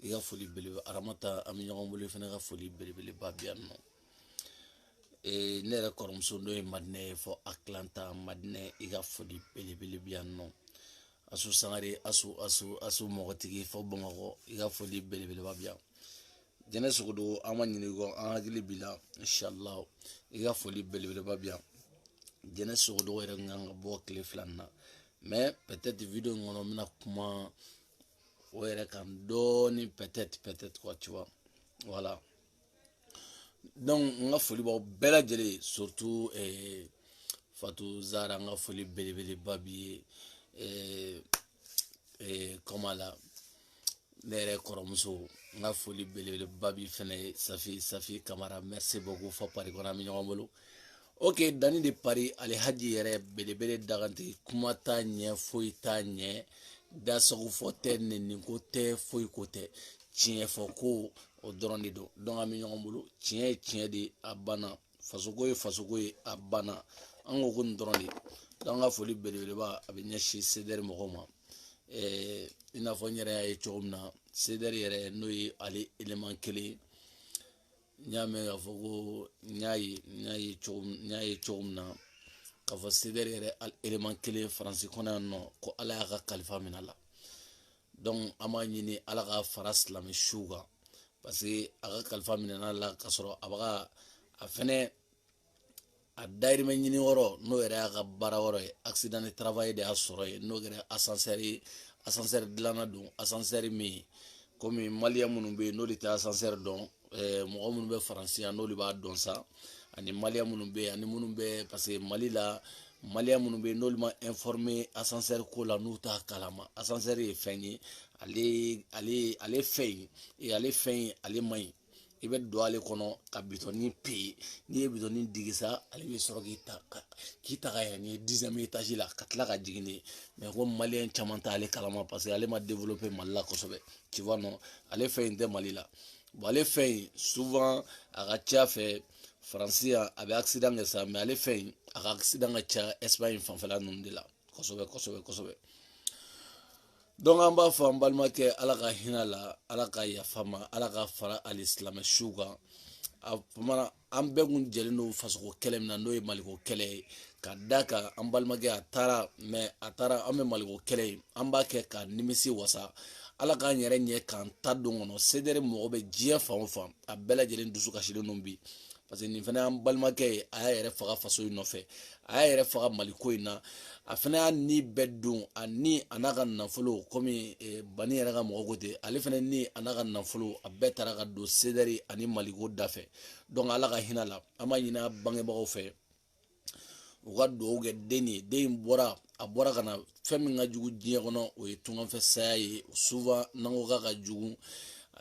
iga foli belebe aramata ami ɲɔgɔn bolo fana ka foli belebele ba bi yan nɔ ne yɛrɛ kɔrɔmuso n'o ye madinɛ ye fɔ Atlanta madinɛ iga foli belebele bi yan nɔ asu sangare asu mɔgɔtigi fɔ Bamakɔ iga foli belebele ba bi yan jɛnɛ sogodo an ma ɲini kɔ an hakili bila inshallah iga foli belebele ba bi yan jɛnɛ sogodo yɛrɛ kan ka bɔ tile fila na mais peut-être vidéo in kɔnɔ n bɛna kuma o yɛrɛ kan dɔɔni peut-être quoi tu vois voilà donc n ka foli b'aw bɛɛ lajɛlen surtout Fatou Zara n ka foli belebeleba b'i ye comment la ne yɛrɛ kɔrɔmuso n ka foli belebeleba b'i fɛnɛ ye Safi Kamara merci beaucoup fɔ Paris kɔnɔ an bɛ ɲɔgɔn bolo ok Dani de Paris Alhaji yɛrɛ belebele dagantigi kuma t'a ɲɛ foyi t'a ɲɛ dasago fɔ tɛ nɛni ko tɛ foyi ko tɛ tiɲɛ fɔ ko o dɔrɔn de don donc an bɛ ɲɔgɔn bolo tiɲɛ ye tiɲɛ de a banna fasoko ye a banna an ko nin dɔrɔn de donc an ka foli belebeleba a bɛ ɲɛsin CDR mɔgɔw ma i n'a fɔ n yɛrɛ y'a ye cogo min na CDR yɛrɛ n'o ye ale élément kelen n y'a mɛn k'a fɔ ko n y'a ye cogo min na k'a fɔ CDR yɛrɛ élément kelen Faransi kɔnɔ yan nɔ ko Ala y'a ka kalifa minɛ a la donc an b'a ɲini Ala ka fara silamɛ suw kan parce que a ka kalifa minɛ la k'a sɔrɔ a bɛ a fɛnɛ a dayirimɛ ɲini yɔrɔ n'o yɛrɛ y'a ka baara yɔrɔ ye accident de travail de y'a sɔrɔ ye n'o kɛra ascenseur dilanna don ascenseur min komi maliyɛn minnu bɛ yen n'olu tɛ ascenseur dɔn mɔgɔ minnu bɛ Faransi yan n'olu b'a dɔn sa ani maliyɛn minnu bɛ yen ani minnu bɛ parce que Mali la maliyɛn minnu bɛ yen n'olu ma informer ascenseur ko la n'u t'a kalama ascenseur ye fɛn ye ale fɛn in ale man ɲi i bɛ don ale kɔnɔ ka bitɔnni paye n'i ye bitɔnni digi sa ale bɛ sɔrɔ k'i ta ka yɛlɛ ni 10e étage la ka tila ka jigin de mais ko maliyɛn caman t'ale kalama parce que ale ma développer Mali la kosɛbɛ tu vois non ale fɛn in tɛ Mali la bon ale fɛn in souvent a ka ca fɛ Faransi yan a bɛ accident kɛ sa mais ale fɛn in a ka accident ka ca Espagne fanfɛla ninnu de la kosɛbɛ donc an b'a fɔ an balimakɛ Ala ka hinɛ la Ala ka yafa ma Ala ka fara ali silamɛ suw kan a fana an bɛɛ kun jɛlen don fasoko kɛlɛ min na n'o ye Maliko kɛlɛ ye ka d'a kan an balimakɛ a taara an bɛ Maliko kɛlɛ ye an b'a kɛ ka nimisi wasa Ala k'an yɛrɛ ɲɛ k'an ta don kɔnɔ CDR mɔgɔ bɛ diɲɛ fan o fan a bɛɛ lajɛlen dusu kasilen don bi parce que nin fana y'an balimakɛ ye a y'a yɛrɛ faga faso in nɔfɛ a y'a yɛrɛ faga Maliko in na a fana y'a ni bɛɛ don a ni a n'a ka nafolo komi Bani yɛrɛ ka mɔgɔ ko ten ale fana ni a n'a ka nafolo a bɛɛ taara ka don CDR ani Maliko da fɛ donc Ala ka hinɛ la an b'a ɲini a bangebagaw fɛ u ka dugawu kɛ den ye den in bɔra ka na fɛn min ka jugu diɲɛ kɔnɔ o ye tunkanfɛ saya ye souvent n'an ko k'a ka jugu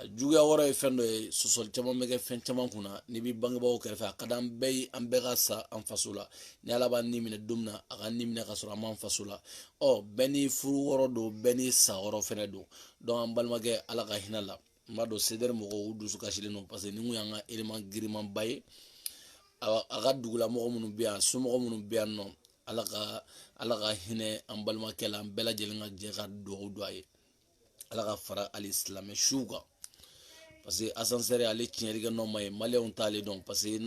a juguya wɔrɔ ye fɛn dɔ ye sɔsɔli caman bɛ kɛ fɛn caman kunna n'i bɛ bangebagaw kɛrɛfɛ a ka di an bɛɛ ye an bɛɛ ka sa an faso la ni Ala b'a ni minɛ don min na a ka ni minɛ ka sɔrɔ an m'an faso la bɛɛ ni furu wɔrɔ don bɛɛ ni sa wɔrɔ fɛnɛ don donc an balimakɛ Ala ka hinɛ la n b'a dɔn CDR mɔgɔw u dusu kasilen don parce que nin kun y'an ka élément girimanba ye a ka dugulamɔgɔ minnu bɛ yan somɔgɔ minnu bɛ yan nɔ Ala ka hinɛ an balimakɛ la an bɛɛ lajɛlen ka jɛ ka dugawu don a ye Ala ka fara ali silamɛ suw kan parce que ascenseur ale tiɲɛlikɛ nɔ ma ye maliyɛnw t'ale dɔn parce que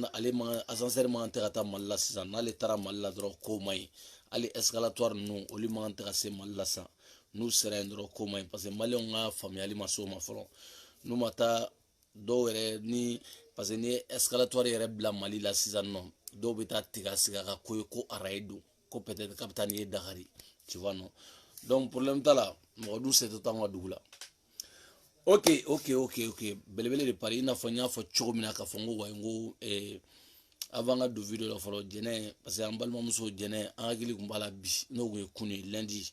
ascenseur man tɛ ka taa Mali la sisan n'ale taara Mali la dɔrɔn ko man ɲi hali escalatoire ninnu olu man tɛ ka se Mali la sisan n'u sera yen dɔrɔn ko man ɲi parce que maliyɛnw ka faamuyali ma s'o ma fɔlɔ n'u ma taa dɔw yɛrɛ ni parce que ni ye escalatoire yɛrɛ bila Mali la sisan nɔ dɔw bɛ taa tigɛ a sigi a ka ko ye ko araye don ko peut-être k'a bɛ taa ni ye Dakari tu vois non donc problème t'a la mɔgɔ dun se tɛ to an ka dugu la ok belebele de Paris i n'a fɔ n y'a fɔ cogo min na k'a fɔ n ko wa n ko avant ka don video la fɔlɔ jɛnɛ parce que an balimamuso jɛnɛ an hakili tun b'a la bi n'o tun ye kunu ye lundi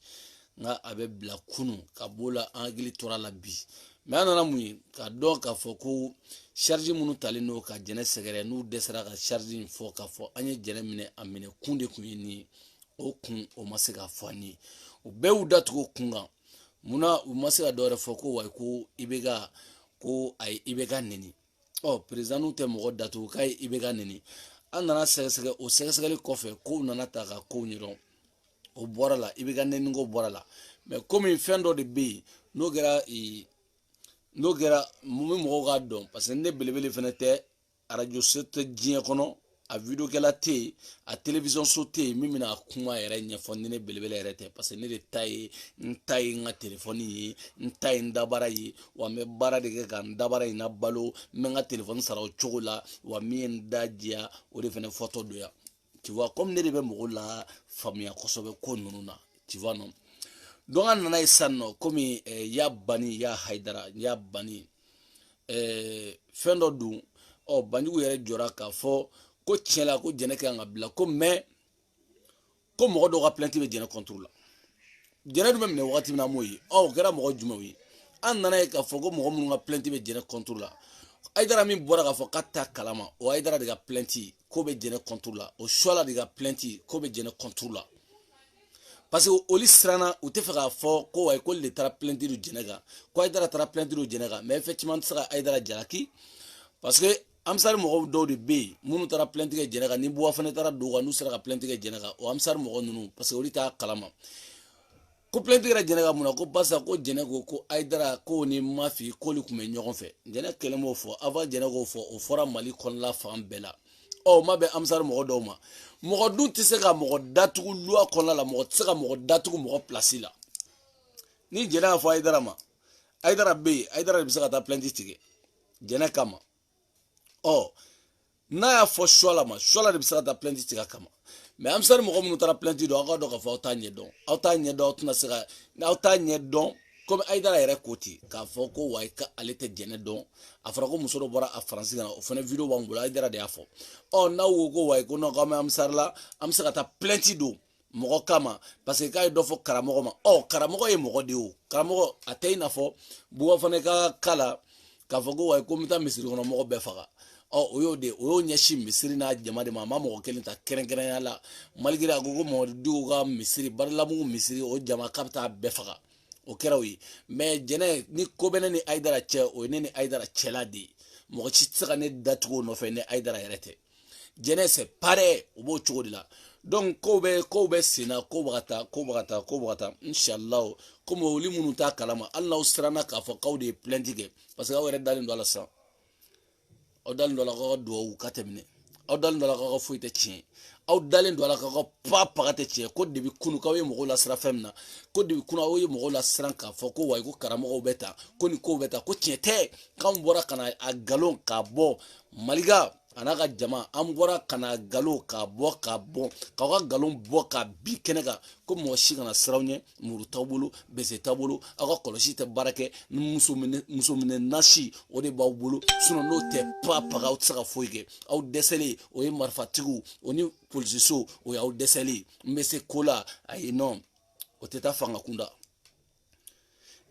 nka a bɛ bila kunu ka b'o la an hakili tora la bi mais an nana mun ye ka dɔn k'a fɔ ko charge minnu talen don ka jɛnɛ sɛgɛrɛ n'u dɛsɛra ka charge in fɔ k'a fɔ an ye jɛnɛ minɛ a minɛ kun de tun ye nin ye o kun o ma se ka fɔ an ye u bɛɛ y'u datugu o kun kan munna u ma se ka dɔwɛrɛ fɔ ko wa ko IBK neni président tɛ mɔgɔ datugu k'a ye IBK neni an nana sɛgɛsɛgɛ o sɛgɛsɛgɛli kɔfɛ kow nana ta ka kow ɲɛdɔn o bɔra la IBK neni ko bɔra la mais komi fɛn dɔ de bɛ yen n'o kɛra n'o kɛra mun bɛ mɔgɔw k'a dɔn parce que ne belebele fana tɛ radio so tɛ diɲɛ kɔnɔ a video kɛla tɛ yen a télévision so tɛ yen min bɛna kuma yɛrɛ ɲɛfɔ ni ne belebele yɛrɛ tɛ parce que ne de ta ye n ta ye n ka téléphone ye n ta ye n dabara ye wa n bɛ baara de kɛ ka n dabara in na balo n bɛ n ka téléphone sara o cogo la wa min ye n da diya o de fana fɔtɔ don yan tu vois comme ne de bɛ mɔgɔw la faamuya kosɛbɛ ko ninnu na tu vois non donc an nana ye sisan nɔ komi ya bani ya hayidara ya bani fɛn dɔ dun banjugu yɛrɛ jɔra k'a fɔ ko tiɲɛ la ko jɛnɛ kan ka bila ko mais ko mɔgɔ dɔw ka plainte bɛ jɛnɛ contre la jɛnɛ dun bɛ minɛ wagati min na m'o ye o kɛra mɔgɔ jumɛnw ye an nana ye k'a fɔ ko mɔgɔ minnu ka plainte bɛ jɛnɛ contre la Aïdara min bɔra k'a fɔ k'a t'a kalama o Aïdara de ka plainte ko bɛ jɛnɛ contre la o Suala de ka plainte ko bɛ jɛnɛ contre la parce que olu siranna u tɛ fɛ k'a fɔ ko wayi ko olu de taara plainte do jɛnɛ kan ko Aïdara taara plainte do jɛnɛ kan mais effectivement an tɛ se ka Aïdara jalaki parce que amisari mɔgɔw dɔw de bɛ yen minnu taara plainte kɛ jɛnɛ kan ni buwa fana taara don kan n'u sera ka plainte kɛ jɛnɛ kan o amisari mɔgɔ ninnu parce que olu t'a kalama ko plainte kɛra jɛnɛ kan mun na ko barisa ko jɛnɛ ko Aïdara ko ni Mafi k'olu tun bɛ ɲɔgɔn fɛ jɛnɛ kɛlen b'o fɔ avant jɛnɛ k'o fɔ o fɔra Mali kɔnɔna fan bɛɛ la o ma bɛn amisari mɔgɔ dɔw ma mɔgɔ dun tɛ se ka mɔgɔ datugu loi kɔnɔna la mɔgɔ tɛ se ka mɔgɔ datugu mɔgɔ place la ni jɛnɛ y'a fɔ Aïdara ma Aïdara bɛ yen Aïdara de bɛ se ka taa plainte tigɛ jɛnɛ kama n'a y'a fɔ Suala ma Suala de bɛ se ka taa plainte tigɛ a kama mais amisari mɔgɔ minnu taara plainte don aw ka dɔn k'a fɔ aw t'a ɲɛdɔn aw t'a ɲɛdɔn aw tɛna se ka n'aw t'a ɲɛdɔn comme Aïdara yɛrɛ ko ten k'a fɔ ko wayi k'ale tɛ jɛnɛ dɔn a fɔra ko muso dɔ bɔra a faransi ka na o fana video b'an bolo Aïdara de y'a fɔ n'aw ko ko wayi ko non k'an bɛ amisari la an bɛ se ka taa plainte don mɔgɔ kama parce que k'a ye dɔ fɔ karamɔgɔ ma karamɔgɔ ye mɔgɔ de ye o karamɔgɔ a tɛ i n'a fɔ buwa fana ka ka la k'a fɔ ko wayi ko n bɛ taa misiri kɔnɔ mɔgɔ bɛɛ faga o y'o ɲɛsin misiri n'a jama de ma a ma mɔgɔ kelen ta kɛrɛnkɛrɛnya la malgré a ko ko Mamadiw ka misiri Barilamugu misiri o jama k'a bɛ taa bɛɛ faga o kɛra o ye mais jɛnɛ ni ko bɛ ne ni Aïdara cɛ o ye ne ni Aïdara cɛla de ye mɔgɔ si tɛ se ka ne datugu o nɔfɛ ni Aïdara yɛrɛ tɛ jɛnɛ c'est pareil o b'o cogo de la donc kow bɛ sen na ko bɛ ka taa inchallah comme olu minnu t'a kalama hali n'aw siranna k'a fɔ k'aw de ye plainte kɛ parce que aw yɛrɛ dalen don a la sisan aw dalen don a la k'aw ka duwawu ka tɛmɛ aw dalen don a la k'aw ka foyi tɛ tiɲɛ aw dalen don a la k'aw ka paga tɛ tiɲɛ ko depuis kunu k'aw ye mɔgɔw lasiran fɛn min na ko depuis kunu aw ye mɔgɔw lasiran k'a fɔ ko wayi ko karamɔgɔw bɛ tan ko ni kow bɛ tan ko tiɲɛ tɛ k'anw bɔra ka na a nkalon k'a bɔ Maliga a n'a ka jama an bɔra ka na nkalon k'a bɔ k'aw ka nkalon bɔ k'a bin kɛnɛ kan ko mɔgɔ si kana siran aw ɲɛ muru t'aw bolo bese t'aw bolo aw ka kɔlɔsi tɛ baara kɛ ni muso minɛ nasi o de b'aw bolo sinon n'o tɛ paga aw tɛ se ka foyi kɛ aw dɛsɛlen o ye marifatigiw o ni polisiso o y'aw dɛsɛlen n bɛ se ko la ayi non o tɛ taa fanga kunda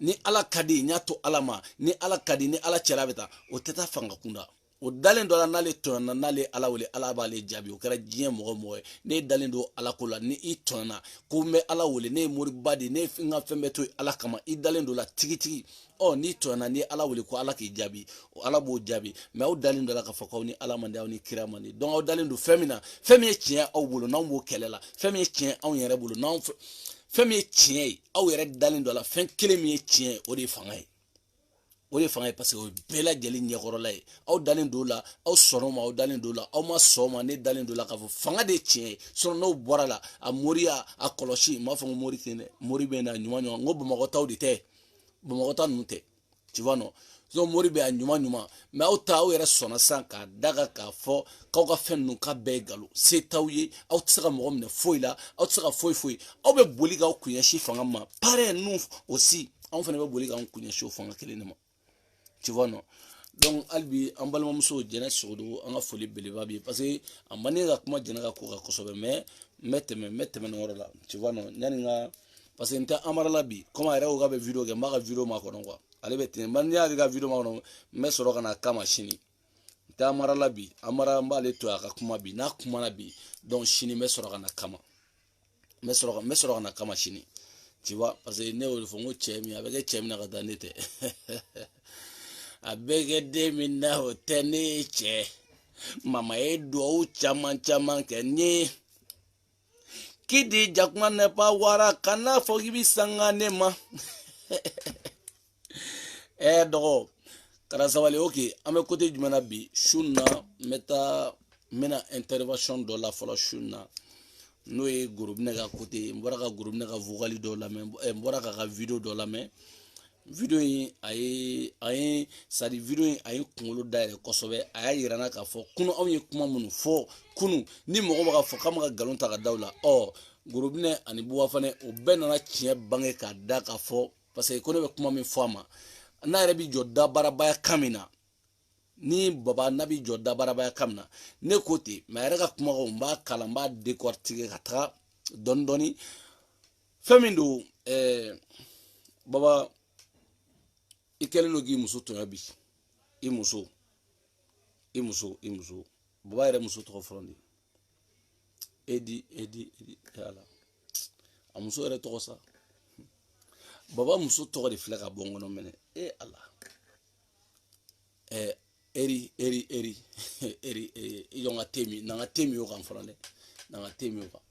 ni Ala ka di n y'a to Ala ma ni Ala ka di ni Ala cɛla bɛ taa o tɛ taa fanga kunda o dalen dɔ la n'ale tɔnna n'ale Ala wele Ala b'ale jaabi o kɛra diɲɛ mɔgɔ mɔgɔ ye ne dalen don Ala ko la ni i tɔnna ko n bɛ Ala wele ne ye moriba de ne ye n ka fɛn bɛɛ to Ala kama i dalen don la tigitigi n'i tɔnna ni Ala wele ko Ala k'i jaabi o Ala b'o jaabi mais aw dalen don la k'a fɔ k'aw ni Ala man di aw ni kira man di donc aw dalen don fɛn min na fɛn min ye tiɲɛ aw bolo n'anw b'o kɛlɛ la fɛn min ye tiɲɛ anw yɛrɛ bolo fɛn min ye tiɲɛ ye aw yɛrɛ dalen don la fɛn kelen min ye tiɲɛ ye o de ye fanga ye o de fanga ye parce que o ye bɛɛ lajɛlen ɲɛkɔrɔla ye aw dalen don la aw sɔnna ma aw dalen don la aw ma sɔn ma ne dalen don la k'a fɔ fanga de ye tiɲɛ ye sinon n'o bɔra la a moriya a kɔlɔsi n b'a fɔ ko mori tɛ dɛ mori bɛ na ɲuman n ko Bamakɔ taw de tɛ Bamakɔ ta ninnu tɛ tu vois non so mori bɛ a ɲuman mais aw aw yɛrɛ sɔnna sisan k'a daga k'a fɔ k'aw ka fɛn ninnu k'a bɛɛ ye nkalon se t'aw ye aw tɛ se ka mɔgɔ minɛ foyi la aw tɛ se ka foyi aw bɛ boli k'aw kun ɲɛsin fanga ma pareil nous aussi anw fana bɛ boli k'an kun ɲɛsin o fanga kelen de ma tu vois non donc hali bi an balimamuso Jɛnɛ Sogodo an ka foli belebeleba bɛ yen parce que a man di ka kuma Jɛnɛ ka ko kan kosɛbɛ mais n bɛ tɛmɛ nin yɔrɔ la tu vois non yanni n ka parce que n tɛ Amara la bi comme a yɛrɛ ko k'a bɛ video kɛ n b'a ka video makɔnɔ quoi ale bɛ ten n'i y'ale ka video makɔnɔ n bɛ sɔrɔ ka na kama sini n tɛ Amara la bi Amara n b'ale to a ka kuma bi n'a kumana bi donc sini n bɛ sɔrɔ ka na kama n bɛ sɔrɔ ka na kama sini tu vois parce que ne y'o de fɔ n ko cɛ min a bɛ kɛ cɛ min na ka taa ne tɛ a bɛ kɛ den min na o tɛ ne ye cɛ mama ye duwawu caman kɛ n ye kidi jakuma ne pa wara kana fɔ k'i bɛ sanga ne ma dogo kara sabali ok ame côté jumana bi shunna mena intervention do la folo shunna no e groupe ne ga côté mbora ka groupe ne ga vocal do la men mbora ka video do la men video yi ayi sadi video yi ayi kunkolo dayɛlɛ kosɛbɛ a y'a yirana k'a fɔ kunu anw ye kuma minnu fɔ kunu ni mɔgɔ bɛ ka fɔ k'an bɛ ka nkalon ta ka da u la gorobinɛ ani buwa fana o bɛɛ nana tiɲɛ bange k'a da k'a fɔ parce que ko ne bɛ kuma min fɔ a ma n'a yɛrɛ bi jɔ dabarabaya kan min na ni baba n'a bi jɔ dabarabaya kan min na ne ko ten mɛ a yɛrɛ ka kumakanw n b'a kalan n b'a décortiquer ka taga dɔɔni dɔɔni fɛn min don baba i kɛlen don k'i muso tɔɲɔ bi i muso baba yɛrɛ muso tɔgɔ fɔlɔ de edi ala a muso yɛrɛ tɔgɔ sa baba muso tɔgɔ de filɛ ka bɔ n kɔnɔ mɛnɛ ala eri i jɔ n ka te min na n ka te min o kan fɔlɔ dɛ na n ka te min o kan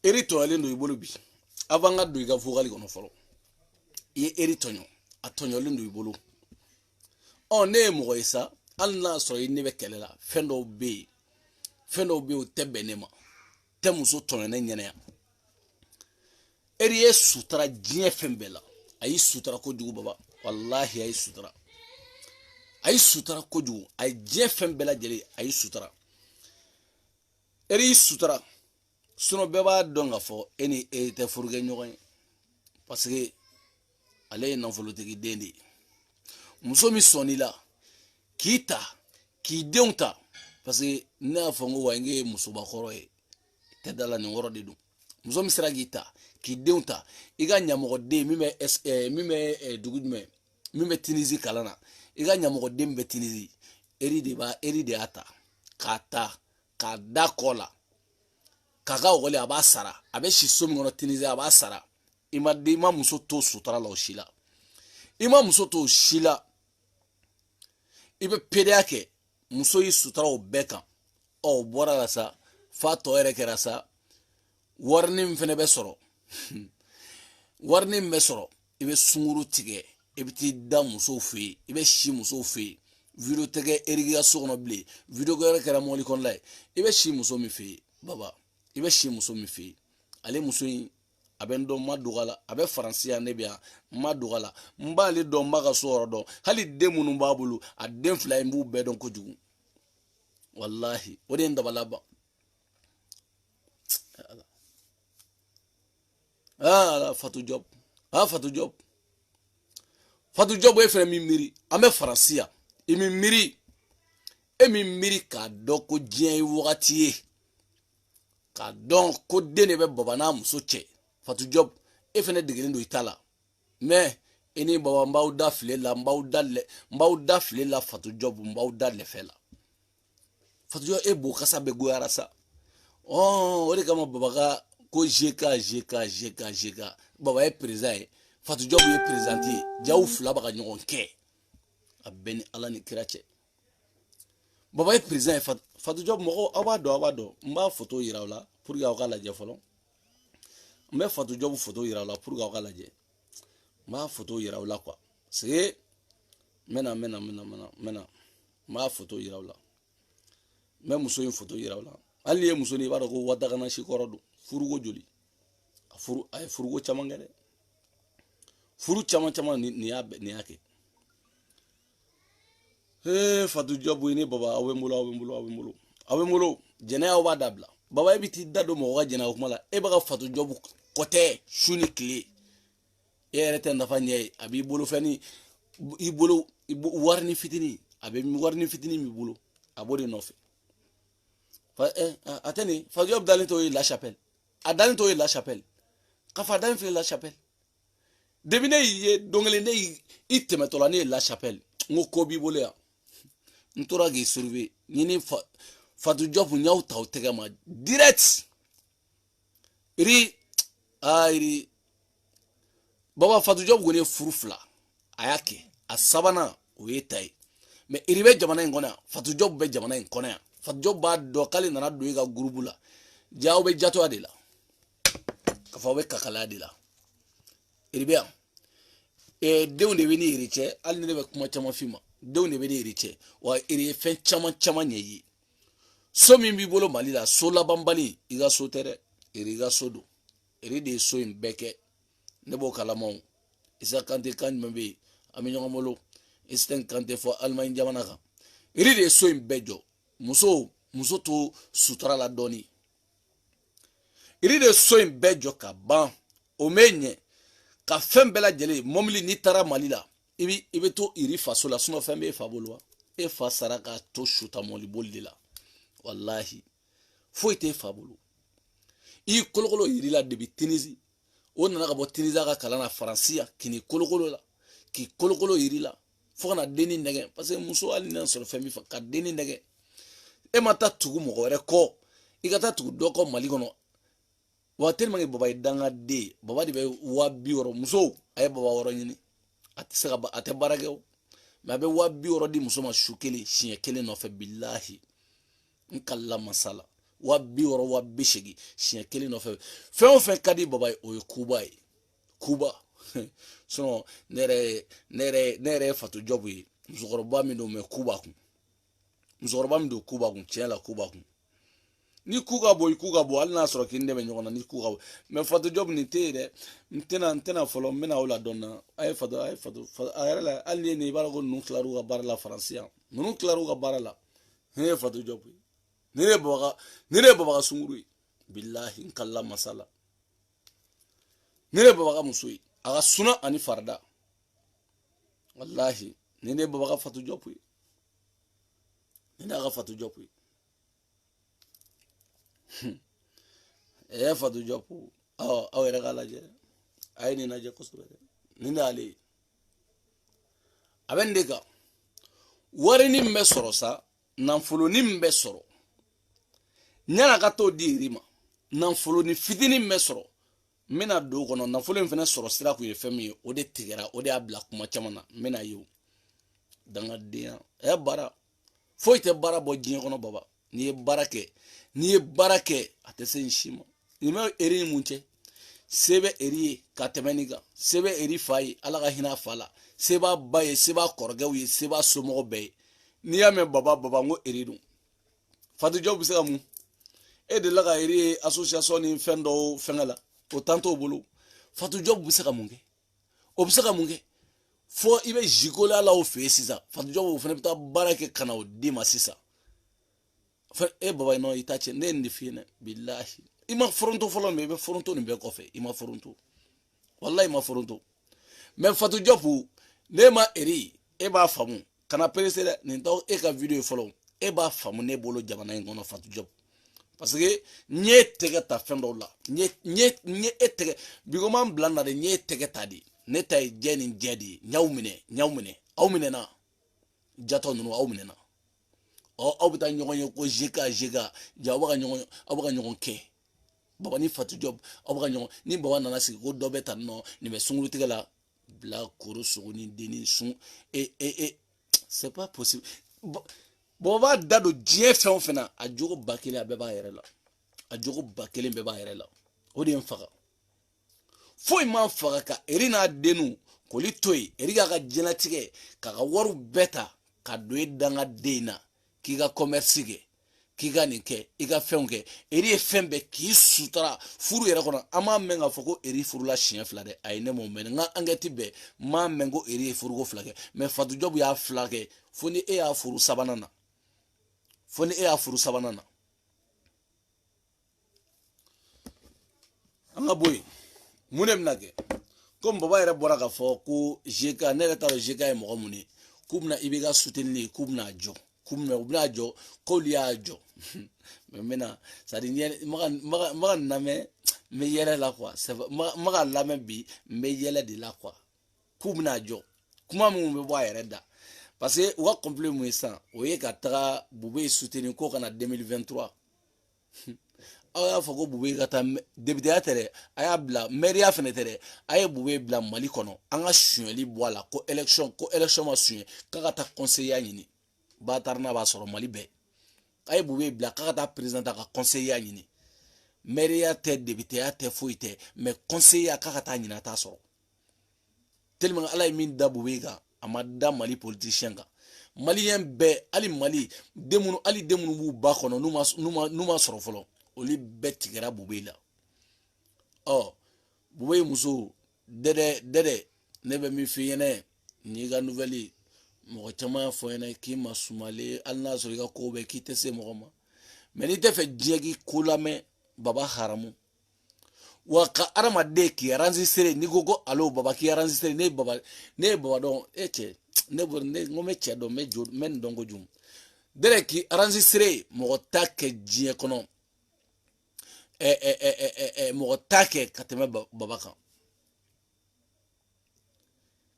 eri tɔɲɔlen don i bolo bi avant ka don i ka vocal kɔnɔ fɔlɔ i ye eri tɔɲɔ a tɔɲɔlen don i bolo ne ye mɔgɔ ye sa hali n'a sɔrɔ i ne bɛ kɛlɛ la fɛn dɔw bɛ yen o tɛ bɛn ne ma tɛ muso tɔɲɔ ne ɲɛnaya eri ye sutura diɲɛ fɛn bɛɛ la a y'i sutura kojugu baba walahi a y'i sutura kojugu a ye diɲɛ fɛn bɛɛ lajɛlen a y'i sutura eri y'i sutura sinon bɛɛ b'a dɔn k'a fɔ e ni e tɛ furukɛ ɲɔgɔn ye parce que ale ye nafolotigi den de ye muso min sɔnn'i la k'i ta k'i denw ta parce que ne y'a fɔ n ko wa n ye musobakɔrɔ ye tɛ da la nin yɔrɔ de don muso min sera k'i ta k'i denw ta i ka ɲamɔgɔden min bɛ dugu jumɛn min bɛ Tunisie kalan na i ka ɲamɔgɔden min bɛ Tunisie eri de y'a ta k'a da kɔ la k'a ka okɔli a b'a sara a bɛ si so min kɔnɔ Tunisie a b'a sara i ma muso to sutura la o si la i ma muso to o si la i bɛ pereya kɛ muso y'i sutura o bɛɛ kan o bɔra la sa fa tɔ yɛrɛ kɛra sa warinin min fana bɛ sɔrɔ warinin min bɛ sɔrɔ i bɛ sunkuru tigɛ i bɛ t'i da musow fɛ yen i bɛ si musow fɛ yen video tɛ kɛ eri ka so kɔnɔ bilen video yɛrɛ kɛra mɔbili kɔnɔla ye i bɛ si muso min fɛ yen baba i bɛ si muso min fɛ yen ale muso in a bɛ n dɔn n ma dogo a la a bɛ faransi yan ne bɛ yan n ma dogo a la n b'ale dɔn n b'a ka so yɔrɔ dɔn hali den minnu b'a bolo a den fila in b'u bɛɛ dɔn kojugu walahi o de ye n dabala ban ala Fatou Diop Fatou Diop e fɛnɛ min miiri an bɛ faransi yan i min miiri k'a dɔn ko diɲɛ ye wagati ye k'a dɔn ko den de bɛ baba n'a muso cɛ Fatou Diop e fɛnɛ degelen don i ta la mais e ni baba n b'aw da file la n b'aw da file la Fatou Diop n b'aw da lɛfɛ la Fatou Diop e b'o kasa bɛɛ goyara sa o de kama baba ka ko GK baba ye président ye Fatou Diop ye président ye jaw fila bɛ ka ɲɔgɔn kɛ a bɛɛ ni ala ni kira cɛ baba ye président ye Fatou Diop mɔgɔw aw b'a dɔn n b'a photo yira aw la pour que aw ka lajɛ fɔlɔ n bɛ Fatou Diop photo yira aw la pour que aw ka lajɛ n b'a photo yira aw la quoi c'est n b'a photo yira aw la n bɛ muso in photo yira aw la hali ni ye muso ni i b'a dɔn ko wadagana si kɔrɔ don furuko joli a ye furuko caman kɛ dɛ furu caman nin y'a kɛ Fatou Diop ni baba aw bɛ n bolo jɛnɛya b'a dabila baba e bɛ t'i da don mɔgɔ ka jɛnɛya kuma la e bɛ ka Fatou Diop kɔtɛ su ni tile e yɛrɛ tɛ nafa ɲɛ ye a b'i bolo fɛn ni i bolo warini fitinin a bɛ warini fitinin b'i bolo a b'o de nɔfɛ a tɛ nin Fatou Diop dalen t'o ye La Chapelle a dalen t'o ye La Chapelle k'a fɔ a dalen filɛ La Chapelle depuis ne ye don kelen ne i tɛmɛtɔ la ne ye La Chapelle n ko b'i bolo yan n tora k'i surveiller ni Fatou Diop n y'aw ta o tɛgɛ ma direct baba Fatou Diop kɔni ye furu fila a y'a kɛ a sabanan o ye ta ye mais iri bɛ jamana in kɔnɔ yan Fatou Diop bɛ jamana in kɔnɔ yan Fatou Diop b'a dɔn k'ale nana don i ka groupe la ja aw bɛ jatoya de la k'a fɔ aw bɛ kakalaya de la bien denw de bɛ ni iri cɛ hali ni ne bɛ kuma caman f'i ma denw de bɛ ni iri cɛ wa iri ye fɛn caman caman ɲɛ ye so min b'i bolo Mali la so labanbali i ka so tɛ dɛ iri i ka so don iri de ye so in bɛɛ kɛ ne b'o kalamaw Isa Kante kan jumɛn bɛ yen an bɛ ɲɔgɔn bolo Isten Kante fɔ Alimaɲi jamana kan iri de ye so in bɛɛ jɔ muso to sutura la dɔɔni iri de ye so in bɛɛ jɔ ka ban o mɛ ɲɛ ka fɛn bɛɛ lajɛlen mɔbili n'i taara Mali la i bɛ to iri faso la sinon fɛn bɛ e fa bolo wa e fa sara ka to suta mɔbili boli de la wallahi foyi tɛ e fa bolo i kolokolo iri la depuis Tunisie o nana ka bɔ Tunisie ka kalan na Faransi ya k'i kolokolo la k'i kolokolo iri la fo kana denni nɛgɛ parce que muso hali n'a sɔrɔ fɛn b'i fa ka denni nɛgɛ e ma taa tugu mɔgɔ wɛrɛ kɔ i ka taa tugu dɔ kɔ Mali kɔnɔ wa tellement que baba ye dangaden baba de bɛ 200 muso a ye baba 6 ɲini a tɛ se ka a tɛ baara kɛ o mais a bɛ 200 di muso ma su kelen siɲɛ kelen nɔfɛ bilahi n kalila masala 200 280 siɲɛ kelen nɔfɛ fɛn o fɛn ka di baba ye o ye kuba ye kuba sinon ne yɛrɛ ye Fatu Jɔbu ye musokɔrɔba min don mais kuba kun musokɔrɔba min don kuba kun tiɲɛ la kuba kun ni ku ka bɔ i ku ka bɔ hali n'a sɔrɔ k'i dɛmɛ ɲɔgɔn na ni ku ka bɔ mais Fatu Jɔbu nin tɛ yen dɛ n tɛna fɔlɔ n bɛna o la dɔɔni na a ye Fatu a yɛrɛ la hali ni ye nin i b'a dɔn ko ninnu tilar'u ka baara la Faransi yan ninnu tilar'u ka baara la ne ye Fatu Jɔbu ye ne ye baba ka sunguru ye bilahi n kalila masala ne ye baba ka muso ye a ka suna ani farida wallahi ne ye baba ka Fatu Jɔbu ye ne n'a ka Fatu Jɔbu ye Fatu Jɔbu aw yɛrɛ k'a lajɛ a ye nin lajɛ kosɛbɛ dɛ nin de y'ale ye a bɛ nin de kan warini min bɛ sɔrɔ sa nafolonin min bɛ sɔrɔ ɲana ka t'o di iri ma nafolonin fitinin min bɛ sɔrɔ n bɛna don o kɔnɔ nafolo in fana sɔrɔ sira kun ye fɛn min ye o de tigɛra o de y'a bila kuma caman na n bɛna ye o dangadenya baara foyi tɛ baara bɔ diɲɛ kɔnɔ baba n'i ye baara kɛ a tɛ se n si ma nin bɛ eri ni mun cɛ se bɛ eri ye ka tɛmɛ nin kan se bɛ eri fa ye ala ka hinɛ a fa la se b'a ba ye se b'a kɔrɔkɛw ye se b'a somɔgɔw bɛɛ ye n'i y'a mɛn baba n ko eri don Fatu Jɔbu bɛ se ka mun e delila ka eri ye association ni fɛn dɔw fɛngɛ la o tan t'o bolo Fatu Jɔbu bɛ se ka mun kɛ o bɛ se ka mun kɛ fo i bɛ jikola la o fɛ yen sisan Fatu Jɔbu o fana bɛ taa baara kɛ ka na o di ma sisan e baba non i ta cɛ ne ye nin de f'i ye dɛ bilahi i ma foronto fɔlɔ min i bɛ foronto nin bɛɛ kɔfɛ i ma foronto wallahi i ma foronto mais Fatu Jɔbu ne ma eri e b'a faamu kana perese dɛ nin t'aw e ka video fɔlɔ e b'a faamu ne bolo jamana in kɔnɔ Fatu Jɔbu parce que n ye tɛgɛ ta fɛn dɔw la n ye e tɛgɛ bigoman bila na de n ye tɛgɛ ta de ne ta ye jɛ ni jɛ de ye n y'aw minɛ aw minɛna jatɔ ninnu aw minɛna aw bɛ taa ɲɔgɔn ye ko jeka ja aw bɛ ka ɲɔgɔn kɛ baba ni Fatu Jɔbu aw bɛ ka ɲɔgɔn ni baba nana sigi ko dɔ bɛ tan nɔ nin bɛ sunkuru tigɛ la bila koro sogo ni denni sun c'est pas possible baba b'a da don diɲɛ fɛn o fɛn na a jogo 1000 a bɛɛ b'a yɛrɛ la a jogo 1000 bɛɛ b'a yɛrɛ la o de ye n faga foyi m'an faga ka eri n'a dennu k'oli to yen eri k'a ka diɲɛlatigɛ k'a ka wariw bɛɛ ta ka don e dangaden na k'i ka commerce kɛ k'i ka nin kɛ i ka fɛnw kɛ eri ye fɛn bɛɛ k'i sutura furu yɛrɛ kɔnɔ an m'a mɛn k'a fɔ ko eri furula siɲɛ 2 dɛ ayi ne m'o mɛn n ka enquête bɛɛ n m'a mɛn ko eri ye furuko 2 kɛ mais Fatu Jɔbu y'a 2 kɛ fo ni e y'a furu sabanan na an ka bɔ yen mun de bɛna kɛ komi baba yɛrɛ bɔra k'a fɔ ko JK ne yɛrɛ t'a dɔn JK ye mɔgɔ mun ye k'u bɛna i bɛ ka soutenir k'u bɛna jɔ u bɛna jɔ k'olu y'a jɔ mais n bɛna c'est à dire n bɛ ka nin lamɛn n bɛ yɛlɛ la quoi n bɛ ka lamɛn bi n bɛ yɛlɛ de la quoi k'u bɛna jɔ kuma minnu bɛ bɔ a yɛrɛ da parce que u ka complet mun ye sisan o ye ka taga Bube soutenir ko kana 2023 aw y'a fɔ ko Bube ka taa député ya tɛ dɛ a y'a bila maire fɛnɛ tɛ dɛ a ye Bube bila Mali kɔnɔ an ka suɲɛli bɔ a la ko élection ma suɲɛ k'a ka taa conseiller ɲini Batarina b'a sɔrɔ Mali bɛɛ a ye Bube bila k'a ka taa président ka conseiller ɲini maire ya tɛ député ya tɛ foyi tɛ mais conseiller k'a ka taa ɲini a t'a sɔrɔ tellement ala min da bubega amada mali politicien ka malien be ali mali demunu bu ba kono numa soro folo oli betigera bubela oh bube muso dede ne be mi fiyene ni ga nouvelle mo chama foyena ki masumale alna so ga ko be ki tese mo ma mais ni te fe diegi kulame baba haramu waka arama de ki enregistré ni gogo allo baba ki enregistré ne baba don eche ne ngome che do me jod men dongo jum dere ki enregistré mo ta ke die kono mo ta ke kateme baba kan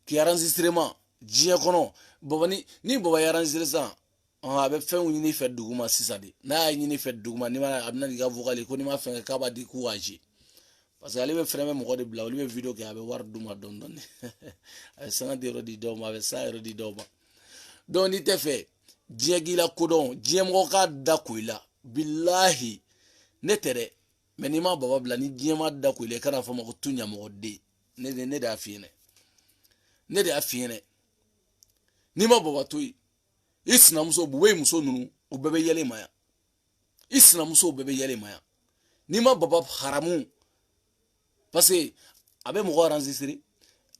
ki enregistrement die kono baba ni baba enregistré ça a be fen ni fe duguma sisade na ni fe duguma ni ma abna diga vocal ko ni ma fen ka ba di ku waji parce que ale be frame mo de bla ole be video ke abe war duma don ay sana de rodi do ma be sa rodi do ma don ni te fe diegi la kodon diemo ka da kuila billahi netere meni ma baba bla ni diema da kuile kana fa mo tunya mo de ne da fiene ni ma baba toyi isna muso buwe muso nunu ubebe yele maya isna muso ubebe yele maya ni ma baba haramu parce que abe mo enregistré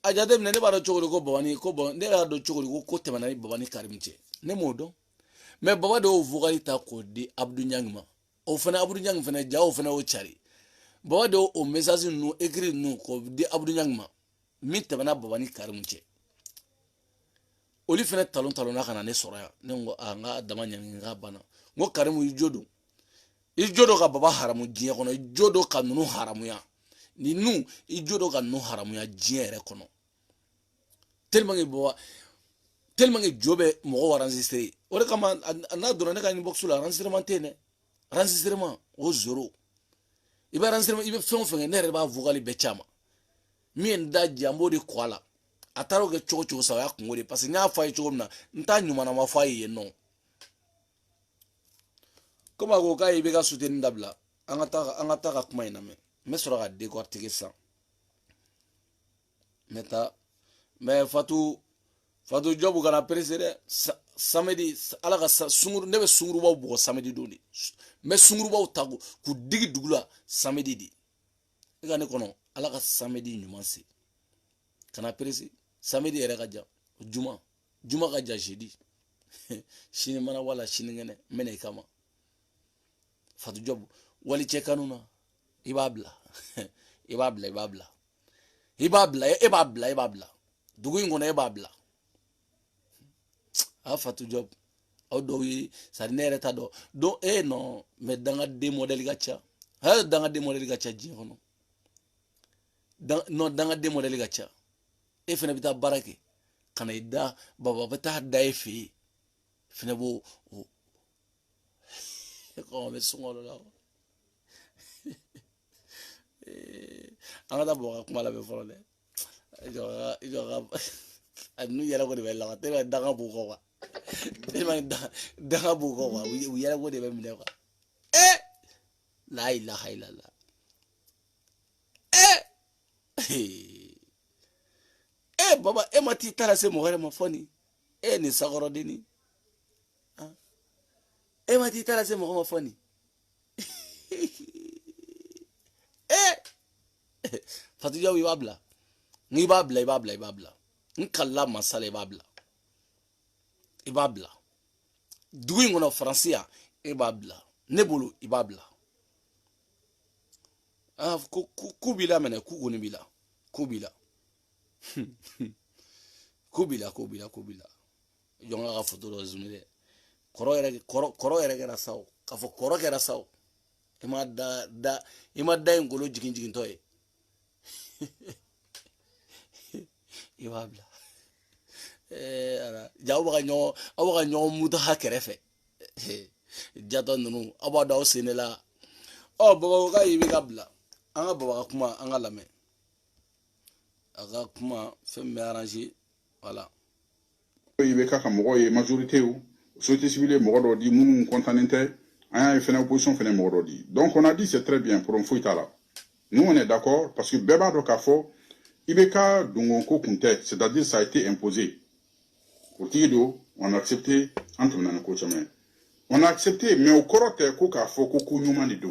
ajade ne ba do chogori ko baba ni ko bo ne ba do chogori ko temana ni baba ni karimche ne modo mais baba do vogali ta ko di Abdou Nyangma o fana Abdou Nyang fana jaw fana o chari baba do o message nu écrit nu ko di Abdou Nyangma mi temana baba ni karimche oli fana talon na kana ne soro ya ne ngo anga dama nyanga nga bana ngo karimu ijodo ka baba haramu jiye kono ijodo ka nunu haramu ya ni nu ijodo ka nunu haramu ya jiye re kono tellement jobe mo enregistré ore kama na dona ne ka inbox la enregistrement tene enregistrement o zero iba enregistrement ibe fen ne re ba vocal be chama mi nda jambo di kwala ataro ke chocho sa ya kungore parce que nya fa chogo na nta nyuma na mafa ye no koma go kai be ga soutenir ndabla angata ka kuma ina me sura ga décortiquer ça meta mais Fatou jobu kana précédé samedi ala ka sunguru ne be sunguru ba bo samedi doni mais sunguru ba tagu ku digi dugula samedi di igane kono ala ka samedi nyuma se kana précédé samedi yɛrɛ ka ja juma ka ja jeudi sini mana wala sini ngene mene kama Fatou Job wali cɛ kanu na i b'a bila dugu in kɔnɔ e b'a bila a Fatou Job aw dɔw ye sari ne yɛrɛ ta dɔn donc non mais dangaden modèle ka ca hali dangaden modèle ka ca diɲɛ kɔnɔ non dangaden modèle ka ca e fana bɛ taa baara kɛ kana i da baba bɛ taa da e fɛ yen fana b'o kɔn bɛ sɔngɔ la an ka taa baba ka kuma lamɛn fɔlɔ dɛ i jɔ ka a n'u yɛrɛ ko de bɛ laban tellement danga b'u kɔ quoi tellement danga b'u kɔ quoi u yɛrɛ ko de bɛ minɛ quoi la ilaha illallah baba e ma ti tara se mogere ma foni ni sagoro dini e ma ti tara se mogere ma foni Fatou Diaw ibabla nkalla masala ibabla dugu ngono francia ibabla nebulu ibabla kubila mene kuguni bila kubila jonga ka photo do zumile koro yɛrɛ kɛra saw ka fɔ koro kɛra saw ima da ngolo jigin to ye i b'a bila ja aw ka ɲɔgɔn muta ha kɛrɛfɛ jatɔ ninnu aw b'a dɔn aw sen de la baba ka i bɛ ka bila an ka baba ka kuma an ka lamɛn a ka kuma fɛn bɛ arranger voilà i bɛ ka mɔgɔ ye majorité o société civile mɔgɔ dɔ di minnu contannen tɛ an y'a ye fɛnɛ opposition fɛnɛ mɔgɔ dɔ di donc on a dit c'est très bien pour foyi t'a la nous on est d'accord parce que bɛɛ b'a dɔn k'a fɔ Ibeka Dungonko Kunte, c'est-à-dire ça a été imposé. Au Tido, on a accepté entre nous on a accepté, mais au Korote Koka Foko Kunyuma Nido.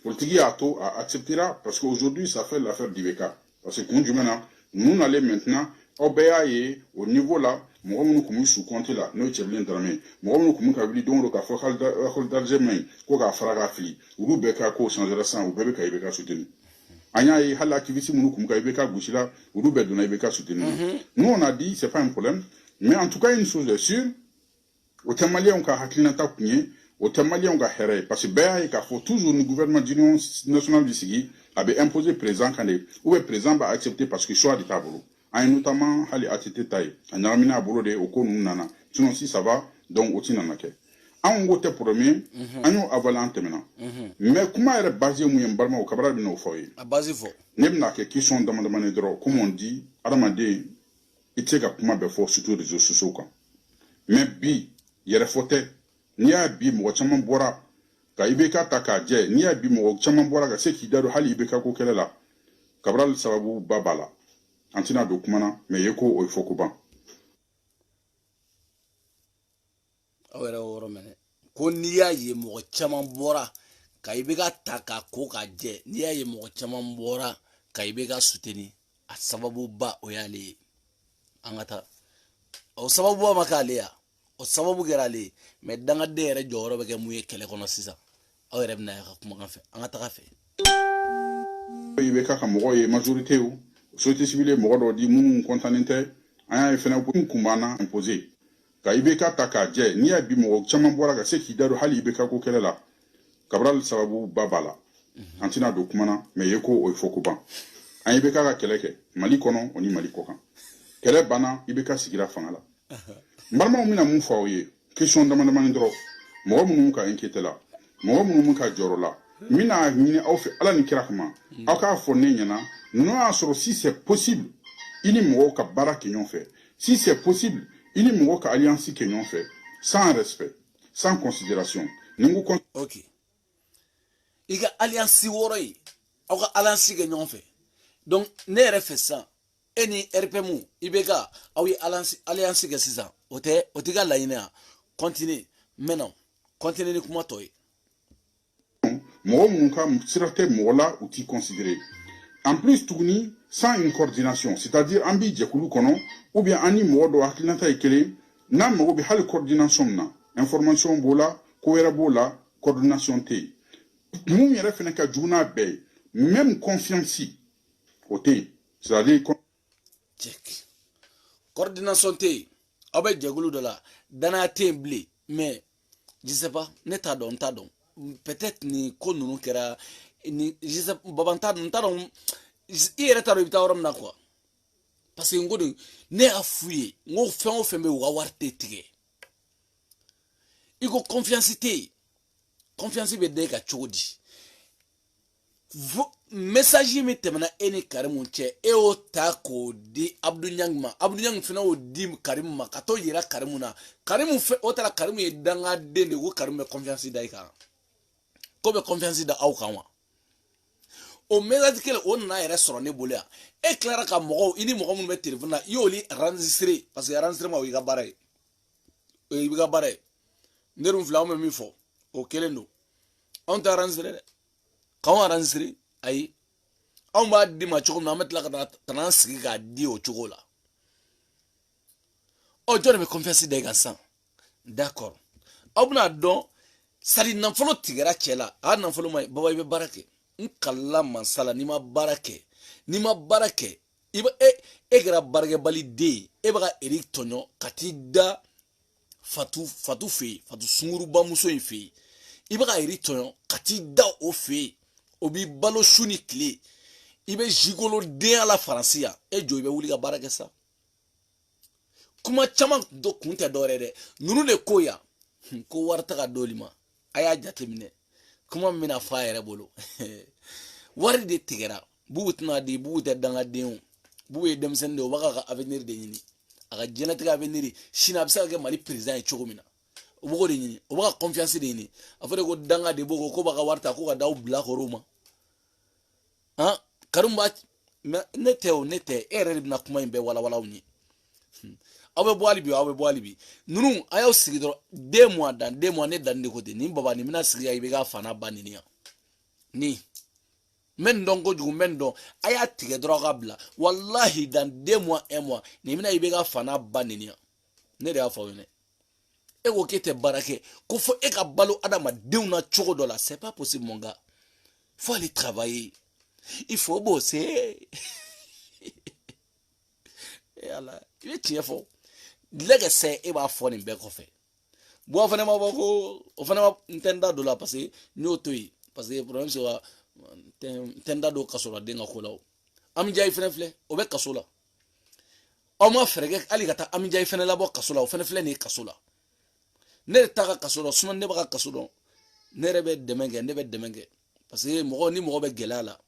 Politique a acceptera parce qu'aujourd'hui ça fait l'affaire d'Ibeka. Parce que Kunjumana, nous allons maintenant au niveau là, nous sommes sous compte là, nous sommes bien dramés. Nous sommes kabili donc ka fokal d'Algérie, ko ka faraga fili, ou beka ko changera sans ou bebe ka Ibeka soutenu. Anya yi hala activité nous comme ka Ibeka Bouchila, ou be dona Ibeka soutenu. Nous on a dit c'est pas un problème, mais en tout cas une chose est sûre, au Tamalia on ka haklinata kunye. Au Tamalia, on a héré, parce que il faut toujours le gouvernement d'Union nationale du Sigui avait imposé présent quand ou est présent va accepter parce que choix de tableau. Notamment, à l'état taille, en amina boulot de au nana. Sinon, si ça va, donc au tinanake. En gros, premier, en avalante maintenant. Mais comment est basé au Barma au Cabral de nos foyers? À base faux. N'aime que qui sont dans le droit, comme on dit, Aramade, il tient à comment faire surtout les réseaux sociaux. Mais bi, il y a faute. Ni a bi mo chama bora ka Ibeka taka je ni a bi mo chama bora ka seki daro hali Ibeka ko kelela kabral sababu babala antina dokumana me yeko o ifoko ban awere woro mene ko ni ya ye mo chama bora ka Ibeka taka ko ka je ni ya ye mo chama bora ka Ibeka suteni a sababu ba o yale angata o sababu ba makale o sababu gerale mais danga dere joro be ke muye kele kono sisa awere bna ya kuma kan fe angata ka fe Ibeka ka mo ye majorité ou société civile mo do di mun kontanente aya fena ko kumana imposé ka Ibeka taka je ni abi mo chama bora ka seki daro hali Ibeka ko kelela kabral sababu babala antina dokumana me yeko o ifoko ban an Ibeka ka keleke mali kono oni mali ko kan kele bana Ibeka sigira fangala Mbarma mina mun fa oye question dama ndro mo mun ka inquiéter la mo mun ka joro la mina ni au fait ala ni kirakuma aka fo ne nyana non asoro si c'est possible ini mo ka baraka nyon fait si c'est possible ini mo ka alliance que nyon fait sans respect sans considération ningu OK iga alliance woroi aka alliance que nyon fait donc ne refait ça eni RPMU Ibeka awi alliance que c'est ça otiga la ina continue maintenant continue ni kuma toy mo mun ka sirate mo la outil considéré en plus tourni sans une coordination c'est-à-dire ambi jekulu kono ou bien ani mo do aklinata ikele na mo bi hal coordination na information bola cohérent bola coordination te mum yere fena ka juna be même confiance côté c'est-à-dire check coordination te abe jegulu de la dana temble mais je sais pas neta don ta don peut-être ni ko nunu kera ni je sais babanta don ta don ire ta ro bita orom na quoi parce que ngodo ne afuye ngo fen o fembe wa warte tige iko confiance be de ka chodi message mi temana eni Karim che e o tako di Abdou Niang fina o di Karim ma kato yira Karim na Karim fe o tala Karim e danga dende wo Karim be confiance da ka ko be confiance da au kanwa o message kele on na yere soro ne bolia e clara ka mogo ini mogo mun be téléphone na yoli enregistrer parce que enregistrement wi ga bare e wi ga bare nderum fla o mi fo o kelendo on ta enregistrer quand on enregistre ayi on va di ma choco na metla ka tanan sigi ka di o choco la o jone me confiance de gansan d'accord abuna don sali nan folo tigera chela a nan folo mai baba ibe barake nkalla mansala ni ma barake iba e gara barake bali de e baga Eric Tonyo katida fatu fe fatu sunguru ba muso fe iba ga Eric Tonyo katida o fe obi balo shuni kle ibe jigolo de ala faransia e jo ibe wuli ga barake sa kuma chama do kunte dorere nunu le koya ko warta ga dolima aya jatemine kuma mina faere bolo wari de tigera butna di bute danga deun buwe demsende o baka avenir de yini aga genetique avenir shina bisa ga mali president e chogomina o boko de yini o baka confiance de yini afere ko danga de boko ko baka warta ko ga daw black roma ha karumba nete o nete ere bina kuma imbe wala wala unyi awe boalibi nunu ayo sigidro 2 mois ne dan de côté ni baba ni mina sigiya ibega fana banini ni men don ko jugu men don aya tige droga bla wallahi dans 2 mois 1 mois ni mina ibega fana banini ne de afa wene e ko kete barake ko fo e ka balo adama deuna chogo dola c'est pas possible mon gars faut aller travailler il faut bosser et ala il est tiefo lega se e ba fo ni be ko fe bo fa na ma ko o fa na ntenda dola parce que nyoto yi parce que problème c'est tenda do kasola denga ko law am jay fene fle o be kasola o ma frege ali gata am jay fene la bo kasola o fene fle ni kasola ne ta kasola suman ne ba kasola ne rebe demenge parce que mo ni mo be gelala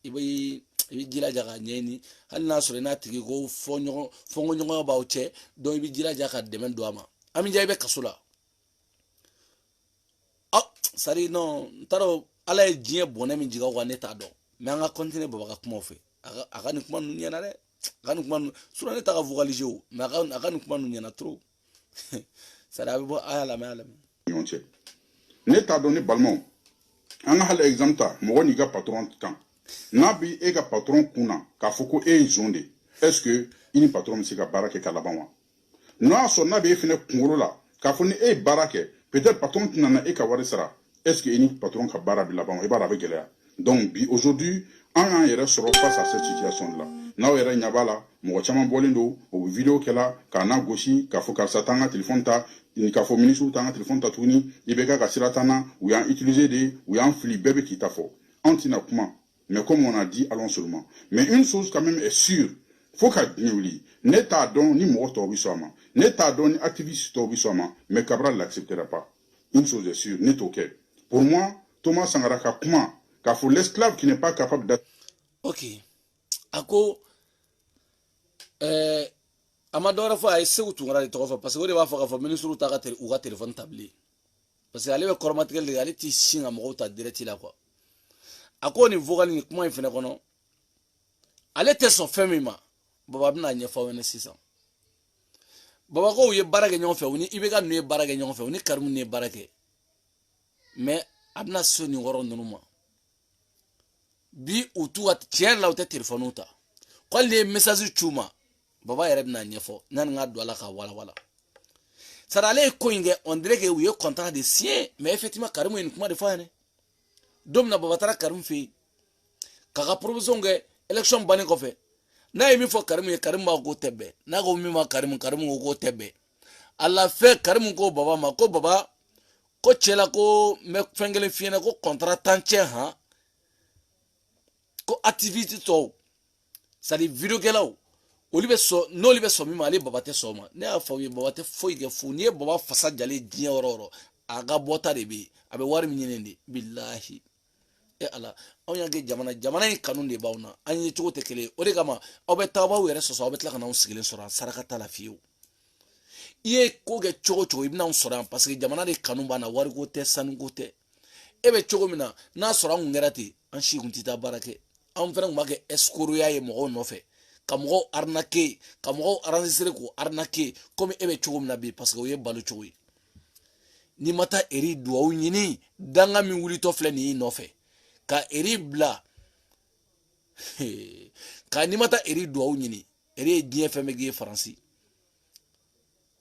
ibi jila jaga nyeni hal na sore na tigi go fongo nyongo ba uche do ibi jila jaga demen do ama am jay be kasola ah sari non taro ala jie bonne min jiga wa neta do mais anga continuer baba ka kuma fe aga ni kuma nu nyana re aga ni kuma sura neta ka vocaliser o mais aga ni kuma nu nyana trop ça da bo ala mais yonche neta do ni balmon anga hal exemple ta mo ni ga patron kan nabi e ga patron kuna ka foko e zonde est-ce que ini patron mi ka barake ka labanwa no so nabi e fine kungolo la ka foni e barake peut-être patron tunana e ka wari sara est-ce que ini patron ka bara bi labanwa e bara be gelea donc bi aujourd'hui on yere soro face à cette situation là na yere nyabala mo chama bolendo o video kela ka na goshi ka fo ka satanga téléphone ta ni ka fo ministre tanga téléphone ta tuni ibeka ka siratana ou ya utiliser des ou ya flip bébé qui ta fo antina kuma mais comme on a dit allons seulement mais une chose quand même est sûre faut ka diuli neta don ni mo to bisoma neta don ni activiste to bisoma mais Cabral l'acceptera pas une chose est sûre net OK pour moi Thomas Sankara ka kuma ka fo l'esclave qui n'est pas capable d'être OK ako amadora fo ay sewtu ngara to fa parce que o ba fa fa ministre ta ka téléphone tabli parce que ale be kormatel de ale ti singa mo ta direct la quoi ako ni vocal ni kuma ifene kono ale te so femima baba bina nya fa wona sisa baba ko ye barage nyon fe woni ibega no ye barage nyon fe woni karmu ne barage mais abna soni woro nunuma bi utu at tier la uta telephone uta ko le message chuma baba yere bina nya fo nan nga do ala ka wala sara ale ko inge on dirait que oui contrat de sien mais effectivement karmu en kuma de fa ne domna baba tara karim fi kaka provision ge election bani ko fe na yimi fo karim ba go tebe na go mi ma karim go tebe alla fe karim ko baba ko chela ko me fengele fi na ko contrat tanche ha ko activity to sali video gelaw olibe so no libe so mi ma le baba te so ma ne afa wi baba te fo ige fu ni baba fasa jale dia ororo aga bota de bi abe war mi nyene billahi e ala on yage jamana ni kanun de bawna anyi to te kele o de kama obe tawa were so so obe tla kana on sigile sora saraka tala fiu iye ko ge chogo ibna on sora parce que jamana de kanun bana war go te san go te ebe chogo mina na sora ngerati an shi guntita barake an fana ma ke escroc ya ye mo no fe kamo arnaquer kamo arranger ko arnaquer comme ebe chogo mina bi parce que o ye balu chogo ni mata eri duwa nyini danga mi wuli to fle ni no fe ka eri bla ka ni mata eri duwa nyini eri die feme ge français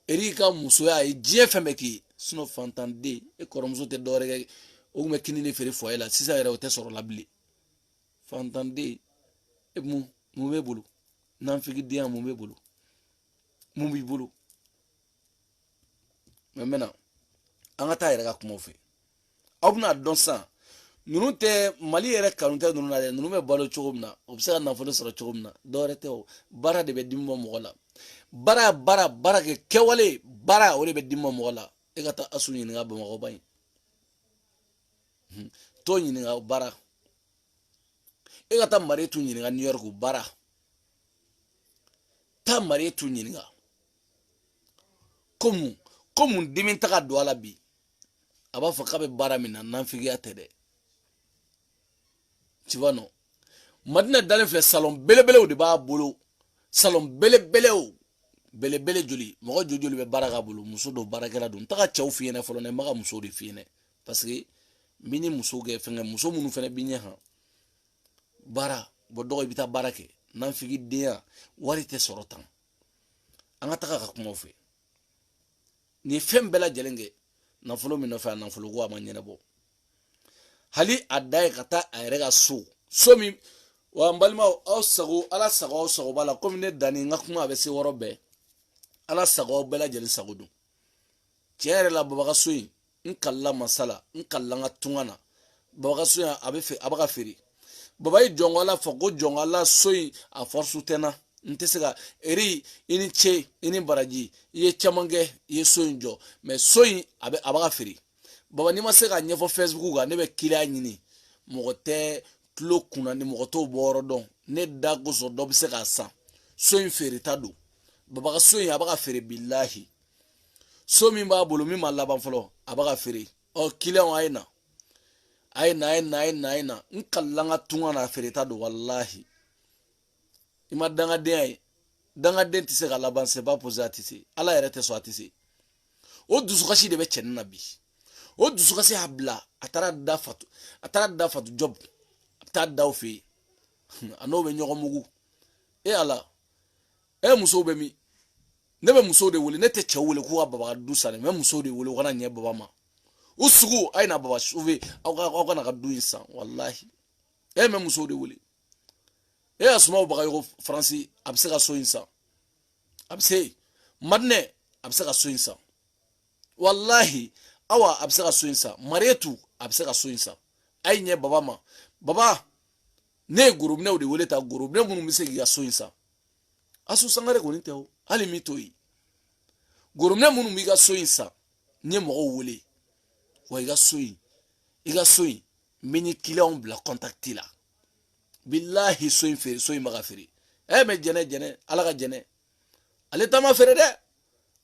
eri ka muso ya die feme ki sino fantande e koromzo te dore o me kini ne fere foye la sisa era o te soro labli fantande e mu me bulu nan figi dia mu me bulu mu bi bulu mais maintenant anga ta yɛrɛ ka kuma fɛ aw bɛna dɔn san ninnu tɛ mali yɛrɛ kanu tɛ ninnu na dɛ ninnu bɛ balo cogo min na o bɛ se ka nafolo sɔrɔ cogo min na dɔwɛrɛ tɛ o baara de bɛ dimi bɔ mɔgɔ la baara kɛ kɛwale baara o de bɛ dimi bɔ mɔgɔ la e ka taa asu ɲininka bamakɔba in to ɲininka baara e ka taa Marietou ɲininka New York baara taa Marietou ɲininka komu dimi taga don a la bi a b'a fɔ k'a bɛ baara min na nanfigiya tɛ dɛ tu vois non Madina dalen filɛ salon belebelew de b'a bolo salon belebelew belebele joli mɔgɔ joli bɛ baara k'a bolo muso dɔ baarakɛla don n taga cɛw f'i ɲɛna fɔlɔ n baga muso de f'i ɲɛna parce que mini muso kɛ fɛngɛ muso minnu fɛnɛ bi ɲɛ han baara bɔ dɔgɔ i bɛ taa baara kɛ nanfigi denya wari tɛ sɔrɔ tan an ka taga ka kuma u fɛ ni fɛn bɛɛ lajɛlen kɛ nafolo min nɔfɛ a nafolo ko a ma ɲɛnabɔ hali a da ye ka taa a yɛrɛ ka so min wa n balimaw aw sago ala sago aw sago b'a la komi ne danni n ka kuma a bɛ se yɔrɔ bɛɛ ala sago aw bɛɛ lajɛlen sago don tiɲɛ yɛrɛ la babaga so in n kalila masala n kalila n ka tunga na babaga so in a bɛ ka feere baba ye jɔnko ala fɔ ko jɔnko ala so in a force tɛ n na n tɛ se ka eri i ni ce i ni baraji i ye caman kɛ i ye so in jɔ mais so in a bɛ ka feere baba n'i ma se ka ɲɛfɔ Facebook kan ne bɛ kiliya ɲini mɔgɔ tɛ tulo kunna ni mɔgɔ t'o bɔ yɔrɔ dɔn ne da kosɔn dɔ bɛ se k'a san so in feereta don baba ka so in a bɛ ka feere bilahi so min b'a bolo min ma laban fɔlɔ a bɛ ka feere kiliyanw a ye na n kalila n ka tunga na a feereta don walahi i ma dangadenya ye dangaden tɛ se ka laban c'est pas posé a tɛ se ala yɛrɛ tɛ sɔn a tɛ se o dusukasi de bɛ cɛnin na bi o dusukasi y'a bila a taara da fatu job a bɛ taa da o fɛ yen a n'o bɛ ɲɔgɔn mugu ala musow bɛ min ne bɛ musow de wele ne tɛ cɛw wele k'u ka baba ka du san dɛ n bɛ musow de wele u kana ɲɛ baba ma u sugu a ye na baba sauver aw kana ka du in san walahi n bɛ musow de wele Asuma Bagayogo Faransi a bɛ se ka so in san a bɛ se Madinɛ a bɛ se ka so in san wallahi Awa a bɛ se ka so in san Marietu a bɛ se ka so in san a ye ɲɛ baba ma baba ne ye gorobinɛw de wele ta gorobinɛ minnu bɛ se k'i ka so in san Asu Sangare kɔni tɛ o hali min to yen gorobinɛ minnu b'i ka so in san n ye mɔgɔw wele wa i ka so in n bɛ ni clients bila contact la billahi so in feere so in bɛ ka feere mɛ jɛnɛ ala ka jɛnɛ ale ta ma feere dɛ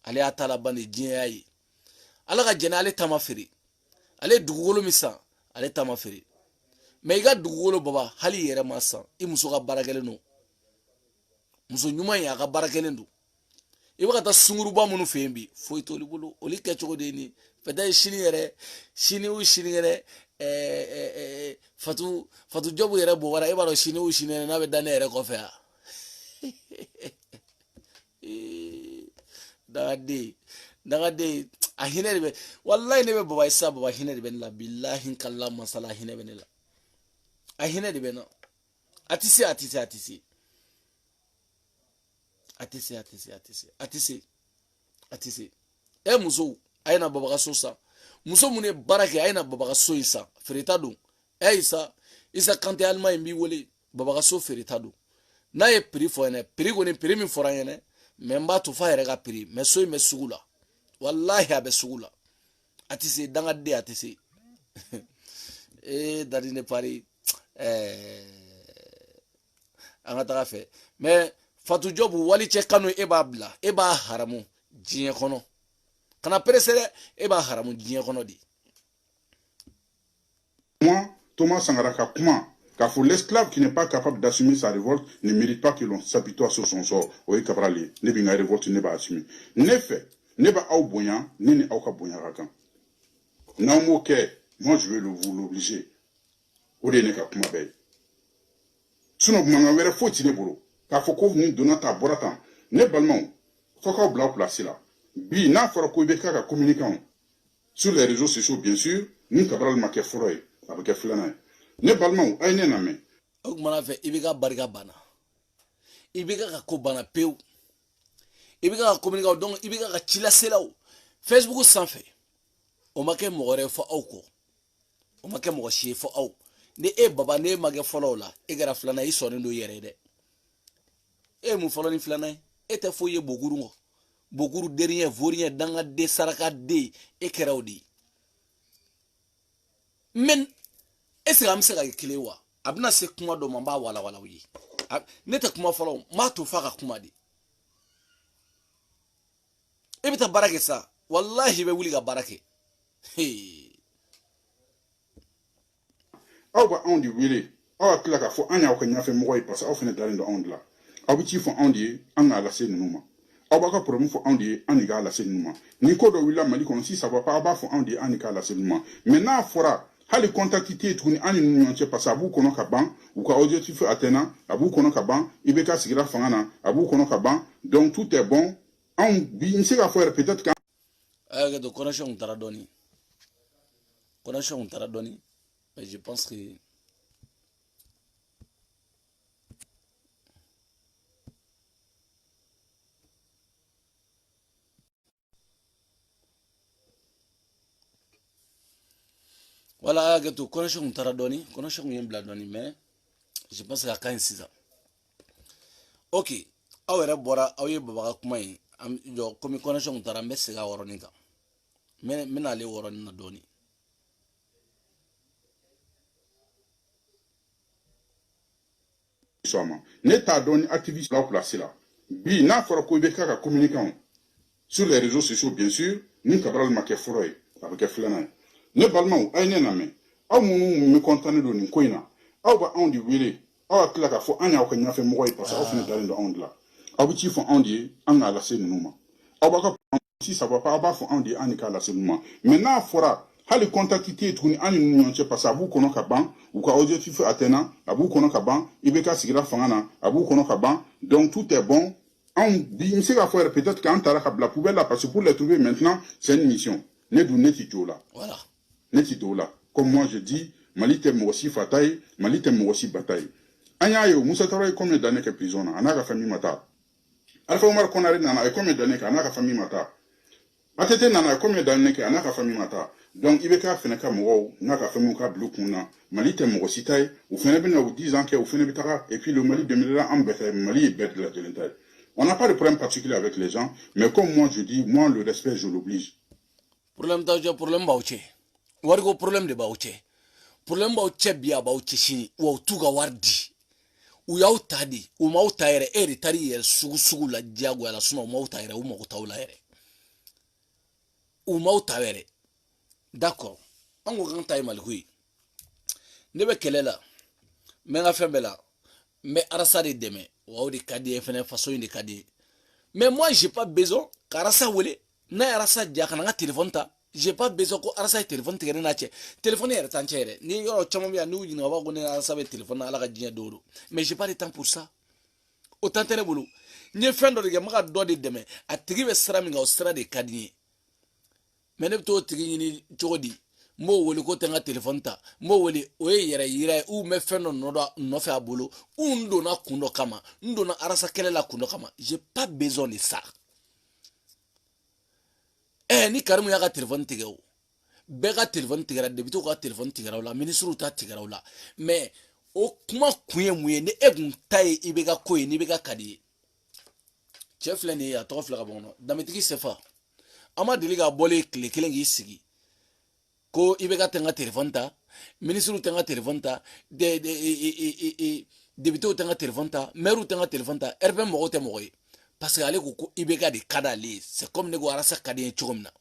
ale y'a ta laban de diɲɛ y'a ye ala ka jɛnɛ ale ta ma feere ale ye dugukolo min san ale ta ma feere mais i ka dugukolo baba hali i yɛrɛ ma san i muso ka baarakɛlen don muso ɲuman in a ka baarakɛlen don i bɛ ka taa sunguruba minnu fɛ yen bi foyi t'olu bolo olu kɛcogo de ye nin peut-être sini yɛrɛ fatu jobu yɛrɛ bɔra e b'a dɔn sini yɛrɛ n'a bɛ da ne yɛrɛ kɔfɛ dagaden a hinɛ de bɛ wallahi ne bɛ baba isa baba hinɛ de bɛ ne la billahi kala masala hinɛ bɛ ne la a hinɛ de bɛ na a tɛ se muso a ye na baba ka so san muso mun ye baara kɛ a ye na baba ka so in san feereta don isa Kante Alima in b'i wele baba ka so feereta don n'a ye prix fɔ ɲɛna prix kɔni prix min fɔra ɲɛna mais n b'a to f'a yɛrɛ ka prix mais so in bɛ sugu la wallahi a bɛ sugu la a tɛ se dangaden a tɛ se Dadi ne Paris an ka taga fɛ mais Fatu Job wali cɛ kanu e b'a bila e b'a haramu diɲɛ kɔnɔ kana pressé dɛ e b'a haramu diɲɛ kɔnɔ de. Moi, Thomas Sankara ka kuma k'a fɔ l'esclave qui n'est pas capable d'assumer sa révolte ne mérite pas que l'on s'apitoie sur son sort. O ye kabarali ne bɛ n ka révolte ne b'a assumer ne fɛ ne b'a aw bonya ne ni aw ka bonya ka kan n'aw m'o kɛ moi je vais vous l'obliger o de ye ne ka kuma bɛɛ ye sinon mankan wɛrɛ foyi ti ne bolo k'a fɔ ko nin donna ta bɔra tan ne balimaw fɔ k'aw bila aw place la bi n'a fɔra ko i bɛ k'a ka communicant sur les réseaux sociaux bien sûr ni kabarali ma kɛ fɔlɔ ye a bɛ kɛ filanan ye ne balimaw a ye ne lamɛn o kumana fɛ i bɛ ka barika banna i bɛ ka ko banna pewu i bɛ ka communiquer donc i bɛ ka ci laselaw Facebook sanfɛ o ma kɛ mɔgɔ wɛrɛ fɔ aw kɔ o ma kɛ mɔgɔ si ye fɔ aw ni baba ne ma kɛ fɔlɔw la e kɛra filanan i sɔnnen don i yɛrɛ ye dɛ e mun fɔlɔ ni filanan ye e tɛ foyi ye bokuru kɔ bokuru deriyɛ voriyɛ dangaden sarakaden e kɛra o de ye mais est-ce que an bɛ se ka kɛ kelen wa a bɛna se kuma dɔ ma n b'a walawala aw ye ne tɛ kuma fɔlɔ n b'a to f'a ka kuma de e bɛ taa baara kɛ sa wallahi i bɛ wuli ka baara kɛ aw b'anw de wele awa tila ka fo anya ko nya fe mo koy parce aw fene dalin do on la aw ci fo on di an ala sen numa aw ba ka problème fo on di an ga la sen numa ni ko do wila mali kon si ça va pas ba fo on di an ka la sen numa maintenant fora hali contactité tuni ani nyon che parce abu kono ka ban ou ka objectif atena abu kono ka ban ibeka sigira fangana abu kono ka ban donc tout est bon on bi se ka faire peut-être que de connexion taradoni mais je pense que voilà que tu connexion taradoni connexion yembla doni mais je pense que quand c'est ça ok awere bora awie baba kuma yi yo comme connexion tara mais c'est ga woroni ka mais na le woroni na doni soma ne ta donné activiste là placé là bi na fora ko be ka communiquant sur les réseaux sociaux bien sûr ni kabral make foroy avec flana ne balma ay ne na me aw mu me contane do ni koina aw ba on di wele aw akla ka fo anya ko nya fe mo koy parce aw fini dalin do on la aw ci fo on di an ala sen numa aw ba ka si ça va pas ba fo on di an ka la sen numa maintenant fora hali contactité tuni ani nyon che parce abu kono ka ban ou ka objectif atena abu kono ka ban ibeka sigira fangana abu kono ka ban donc tout est bon on dit c'est qu'à faire peut-être quand t'as la poubelle là parce que pour les trouver maintenant c'est une mission ne du netito là voilà netito là comme moi je dis malite mo aussi fataille malite mo aussi bataille anya yo musa tawai combien d'années que prison anaka famille mata alfa umar konare nana et combien d'années anaka famille mata atete nana combien d'années que anaka famille mata donc ibeka feneka mo naka famille ka blukuna malite mo aussi taille ou fene bena ou 10 ans que ou fene bitara et puis le Mali 2000 ans en Mali est bête de la delentaille. On n'a pas de problème particulier avec les gens, mais comme moi je dis, moi le respect je l'oblige. Problème d'argent, problème bauché. Wargo problème de bauché. Problème bauché bien bauché chini ou tuga wardi. Ou yaw tadi ou mau taire eri tari yer sugu la diago la suno mau taire ou mau taula ere. Ou mau taire. D'accord. Ango kan tay malhui. Nebe kelela. Menga fembela. Mais arasa de deme. Ou de kadi fene façon de kadi. Mais moi j'ai pas besoin karasa wele na arasa dia kana téléphone ta. J'ai pas besoin ko arasa téléphone tigere na che. Téléphone ere tanchere. Ni yo chamo bia nu yina wa ko ne arasa be téléphone ala ka dia doro. Mais j'ai pas le temps pour ça. Autant tene bulu. Ni fendo de maka do de deme. A tigi be sra mi nga o sra de kadi. Mais ne to tigi ni chodi. Mo wele ko tenga téléphone ta mo wele o yere yira ou me fendo no fe abolo undo na kundo kama ndo na arasa kelela kundo kama j'ai pas besoin de ça ni karimu ya ka téléphone tigeo be ka téléphone tigera debito ka téléphone tigera la ministre ta tigera la mais o kuma kuye muye ne egun taye ibega koye ni bega kadi chef la ni ya to fla ka bono damitiki sefa ama diliga bolé clé kelengi sigi ko ibeka tenga téléphone ta ministre tenga téléphone ta député tenga téléphone ta maire tenga téléphone ta RP mogo te mogo parce que ale ko ibeka de kadali c'est comme nego arasa kadi chomna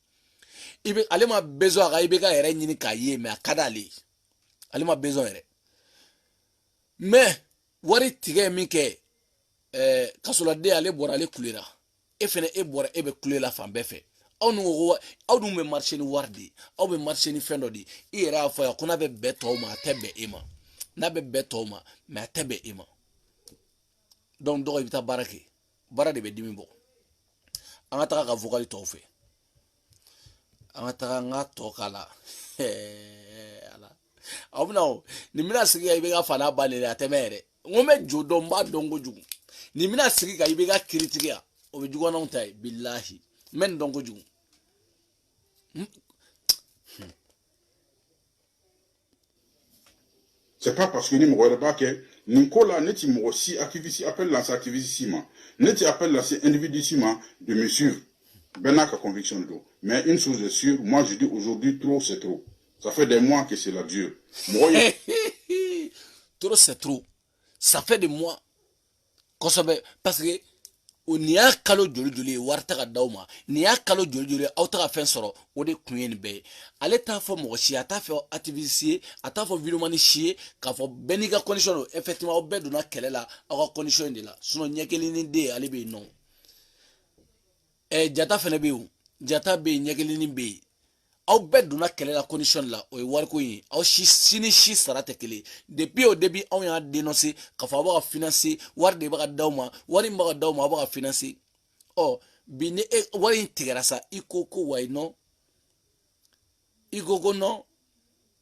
ibe ale ma besoin ga ibeka ere nyini kaye mais kadali ale ma besoin ere mais wari tige mi ke kasola de ale bora ale kulera e fene e bora e be kulela fambe fe aw nu me marché ni wardi aw be marché ni fendo di ira fa ko na be beto ma tebe ima na be beto ma ma tebe ima donc do ibita barake bara de be dimi bo anga taka ka vocal to fe anga taka nga to kala ala aw no ni mina sigi ibe ga fana balele atemere ngome jodo mba dongo jugu ni mina sigi ga ibe ga critique o be jugo na untai billahi men dongo jugu c'est pas parce que ni mo pas que Nicolas neti mo si activiste appelle la activissima neti appelle la individuissima de mesure benaka conviction do mais une chose est sûre moi je dis aujourd'hui trop c'est trop ça fait des mois que c'est la dure trop c'est trop ça fait des mois parce que nin y'a kalo joli joli ye wari tɛ ka d'aw ma nin y'a kalo joli joli aw tɛ ka fɛn sɔrɔ o de kun ye nin bɛɛ ye ale t'a fɔ mɔgɔ si ye a t'a fɔ activiste ye a t'a fɔ vidéoman si ye k'a fɔ bɛɛ n'i ka condition don effectivement aw bɛɛ donna kɛlɛ la aw ka condition in de la sinon ɲɛ kelen ni den ale bɛ yen nɔ jata fɛnɛ bɛ yen jata bɛ yen ɲɛ kelen ni bɛ yen aw bɛɛ donna kɛlɛ la condition la o ye wariko ye aw si ni si sara tɛ kelen depuis au début anw y'a dénoncer k'a fɔ aw bɛ ka financer wari de bɛ ka d'aw ma wari min bɛ ka d'aw ma aw bɛ ka financer bi ni wari in tigɛra sa i ko ko wa non i ko ko non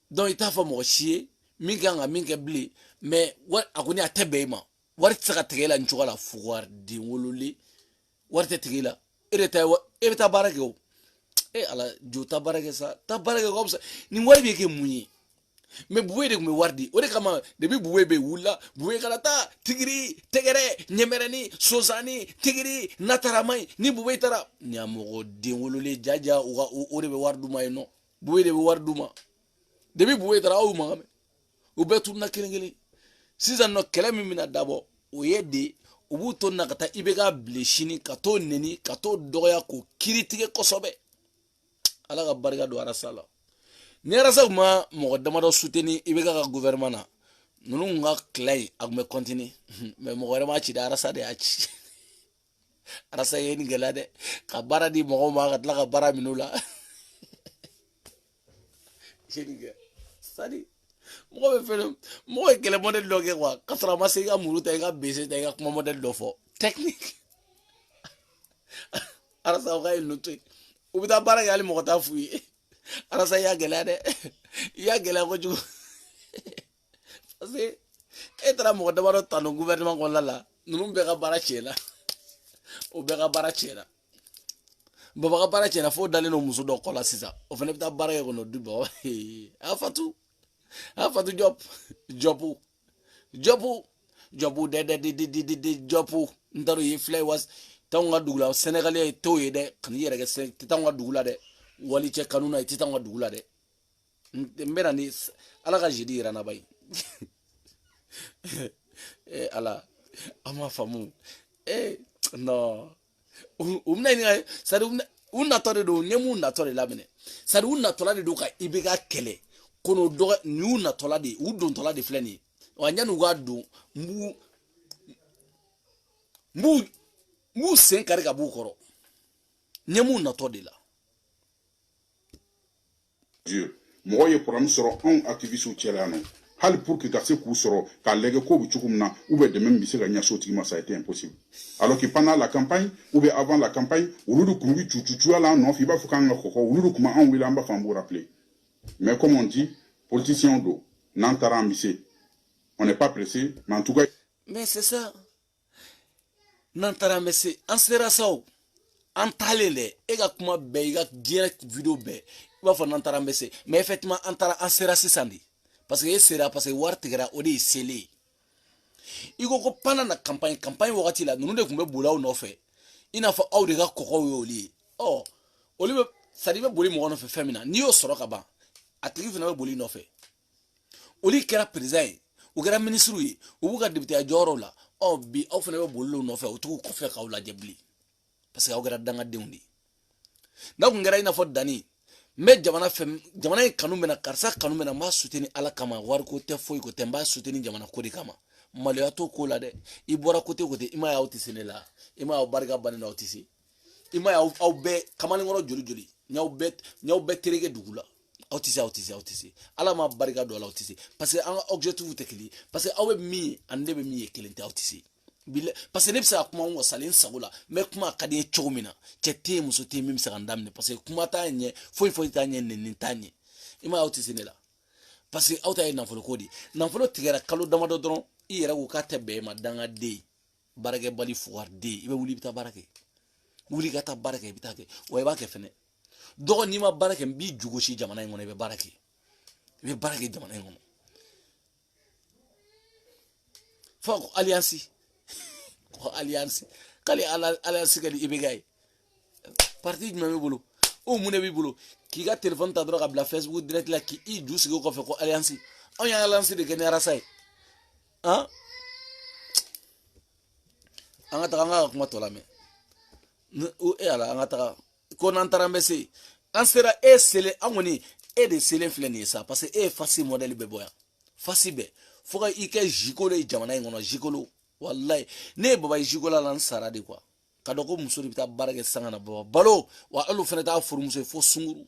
donc i t'a fɔ mɔgɔ si ye min kan ka min kɛ bilen mais a kɔni a tɛ bɛn i ma wari tɛ se ka tigɛ i la nin cogo la fugariden wololen wari tɛ tigɛ i la e bɛ taa baara kɛ o ala jo ta baara kɛ sa ta baara kɛ ko sa nin wari bɛ kɛ mun ye mais buwe de tun bɛ wari di o de kama depuis buwe bɛ wula buwe kana taa tigiri tɛgɛrɛ ɲɛmɛrɛni sonsani tigiri nataramai ni buwe taara ɲamɔgɔ den wololen jaja o de bɛ wari d'u ma yen nɔ buwe de bɛ wari d'u ma depuis buwe taara aw ma mɛn u bɛɛ tununa kelen kelen sisan nɔ kɛlɛ min bɛna dabɔ o ye de u b'u to na ka taa i bɛ ka bile sini ka t'o neni ka t'o dɔgɔya k'o kiiri tigɛ kosɛbɛ ala ka barika don arasa la ni arasa ma mɔgɔ damadɔ soutenir i bɛ ka gouvernement na ninnu ka tila in a tun bɛ continuer mais mɔgɔ wɛrɛ m'a ci dɛ arasa de y'a ci arasa ye nin gɛlɛya dɛ ka baara di mɔgɔw ma ka tila ka baara minɛ u la sadi mɔgɔ bɛ fɛn mɔgɔ ye kɛlɛ modèle dɔ kɛ quoi ka sɔrɔ a ma se i ka muru ta i ka bese ta i ka kuma modèle dɔ fɔ technique arasa o ka ye ninnu to yen u bɛ taa baara kɛ hali mɔgɔ t'a f'u ye arasa i y'a gɛlɛya dɛ i y'a gɛlɛya kojugu parce que e taara mɔgɔ damadɔ ta no gouvernement kɔnɔna la ninnu bɛɛ ka baara tiɲɛna o bɛɛ ka baara tiɲɛna baba ka baara tiɲɛna fo dalen no muso dɔ kɔ la sisan o fana bɛ taa baara kɛ kɔnɔ du baba a fatu jobu dɛ jobu n t'a dɔn i ye fila ye wa t'anw ka dugu la Sénégalais t'o ye dɛ kan'i yɛrɛ kɛ tɛ t'anw ka dugu la dɛ wali cɛ kanu na i tɛ t'anw ka dugu la dɛ n bɛ na ni ala ka jeudi yira n na ba ye ala an m'a faamu non u bɛna ɲininka c'est à dire u natɔ de don n ye mun natɔ de laminɛ c'est à dire u natɔla de don ka i bɛ ka kɛlɛ kono dɔgɔ nin y'u natɔla de ye u dontɔla de filɛ nin ye wa yanni u k'a don n b'u sen kari ka b'u kɔrɔ n ye mun natɔ de la. mɔgɔ ye problème sɔrɔ anw activiste cɛla yan nɔ hali pour que ka se k'u sɔrɔ k'a lajɛ ko bɛ cogo min na ou bien dɛmɛ min bɛ se ka ɲɛsin o tigi ma ça a été impossible alors que pendant la campagne ou bien avant la campagne olu de tun bɛ cucucuya la an nɔfɛ i b'a fɔ k'an ka kɔkɔ olu de tun b'anw wele an b'a fɔ an b'u rappeler mais comme on dit politiciens don n'an taara an bɛ se on n'est pas pressé mais en tout cas. mais c'est ça n'an taara an bɛ se an sera sa o an taalen dɛ e ka kuma bɛɛ i ka diɲɛ vidéo bɛɛ i b'a fɔ n'an taara an bɛ se mais effectivement an taara an sera sisan de parce que e sera parce que wari tigɛra o de ye selen ye i ko pendant la campagne wagati la ninnu de tun bɛ boli aw nɔfɛ i n'a fɔ aw de ka kɔkɔw ye olu ye olu bɛ c'est à dire i bɛ boli mɔgɔ nɔfɛ fɛn min na n'i y'o sɔrɔ ka ban a tigi fana bɛ boli i nɔfɛ olu kɛra président ye u kɛra ministre ye u b'u ka député jɔyɔrɔw la bi aw fana bɛ boli olu nɔfɛ u t'u kɔfɛ k'aw lajɛ bilen parce que aw kɛra dangadenw de ye n'a kun kɛra i n'a fɔ Dani n bɛ jamana in kanu bɛ na karisa kanu bɛ na n b'a soutenir ala kama wariko tɛ foyi ko tɛ n b'a soutenir jamana ko de kama maloya t'o ko la dɛ i bɔra côté i m'a ye aw tɛ se ne la i m'a ye aw barika bannen aw tɛ se i m'a ye aw bɛɛ kamalenkɔrɔ joli n y'aw bɛɛ tereke dugu la aw tɛ se ala ma barika don a la aw tɛ se parce que an ka objectif tɛ kelen ye parce que aw bɛ min ye ani ne bɛ min ye kelen tɛ aw tɛ se parce que ne bɛ se ka kuma n wasalen n sago la n bɛ kuma ka di n ye cogo min na cɛ tɛ yen muso tɛ yen min bɛ se ka n daminɛ parce que kuma t'a ɲɛ foyi t'a ɲɛ nɛni t'a ɲɛ i m'a ye aw tɛ se ne la parce que aw ta ye nafolo ko de ye nafolo tigɛra kalo damadɔ dɔrɔn i yɛrɛ ko k'a tɛ bɛn e ma dangaden baarakɛbali fugariden i bɛ wuli i bɛ taa baara kɛ wuli ka taa baara kɛ i bɛ taa kɛ wa i b'a kɛ fɛnɛ dɔgɔ n'i ma baara kɛ n b'i jogosi jamana in kɔnɔ i bɛ baara kɛ jamana in kɔnɔ fɔ ko alliance k'ale alliance kɛ ni IBK ye parti jumɛn b'i bolo o mun de b'i bolo k'i ka téléphone ta dɔrɔn ka bila Facebook direct la k'i ju sigi o kɔfɛ ko alliance anw y'an alliance de kɛ ni arasa ye an ka taga an ka kuma tɔ lamɛn e ala an ka taga ko n'an taara an bɛ se an sera e selen an kɔni e de selen filɛ nin ye sa parce que e ye fasi modèle bɛɛ bɔ yan fasi bɛɛ fo ka i kɛ jikolo ye jamana in kɔnɔ jikolo walayi ne ye baba ye jikola la n sara de quoi ka dɔn ko muso de bɛ taa baara kɛ sanga na baba balo wa hali o fana t'a furumuso ye fo sunguru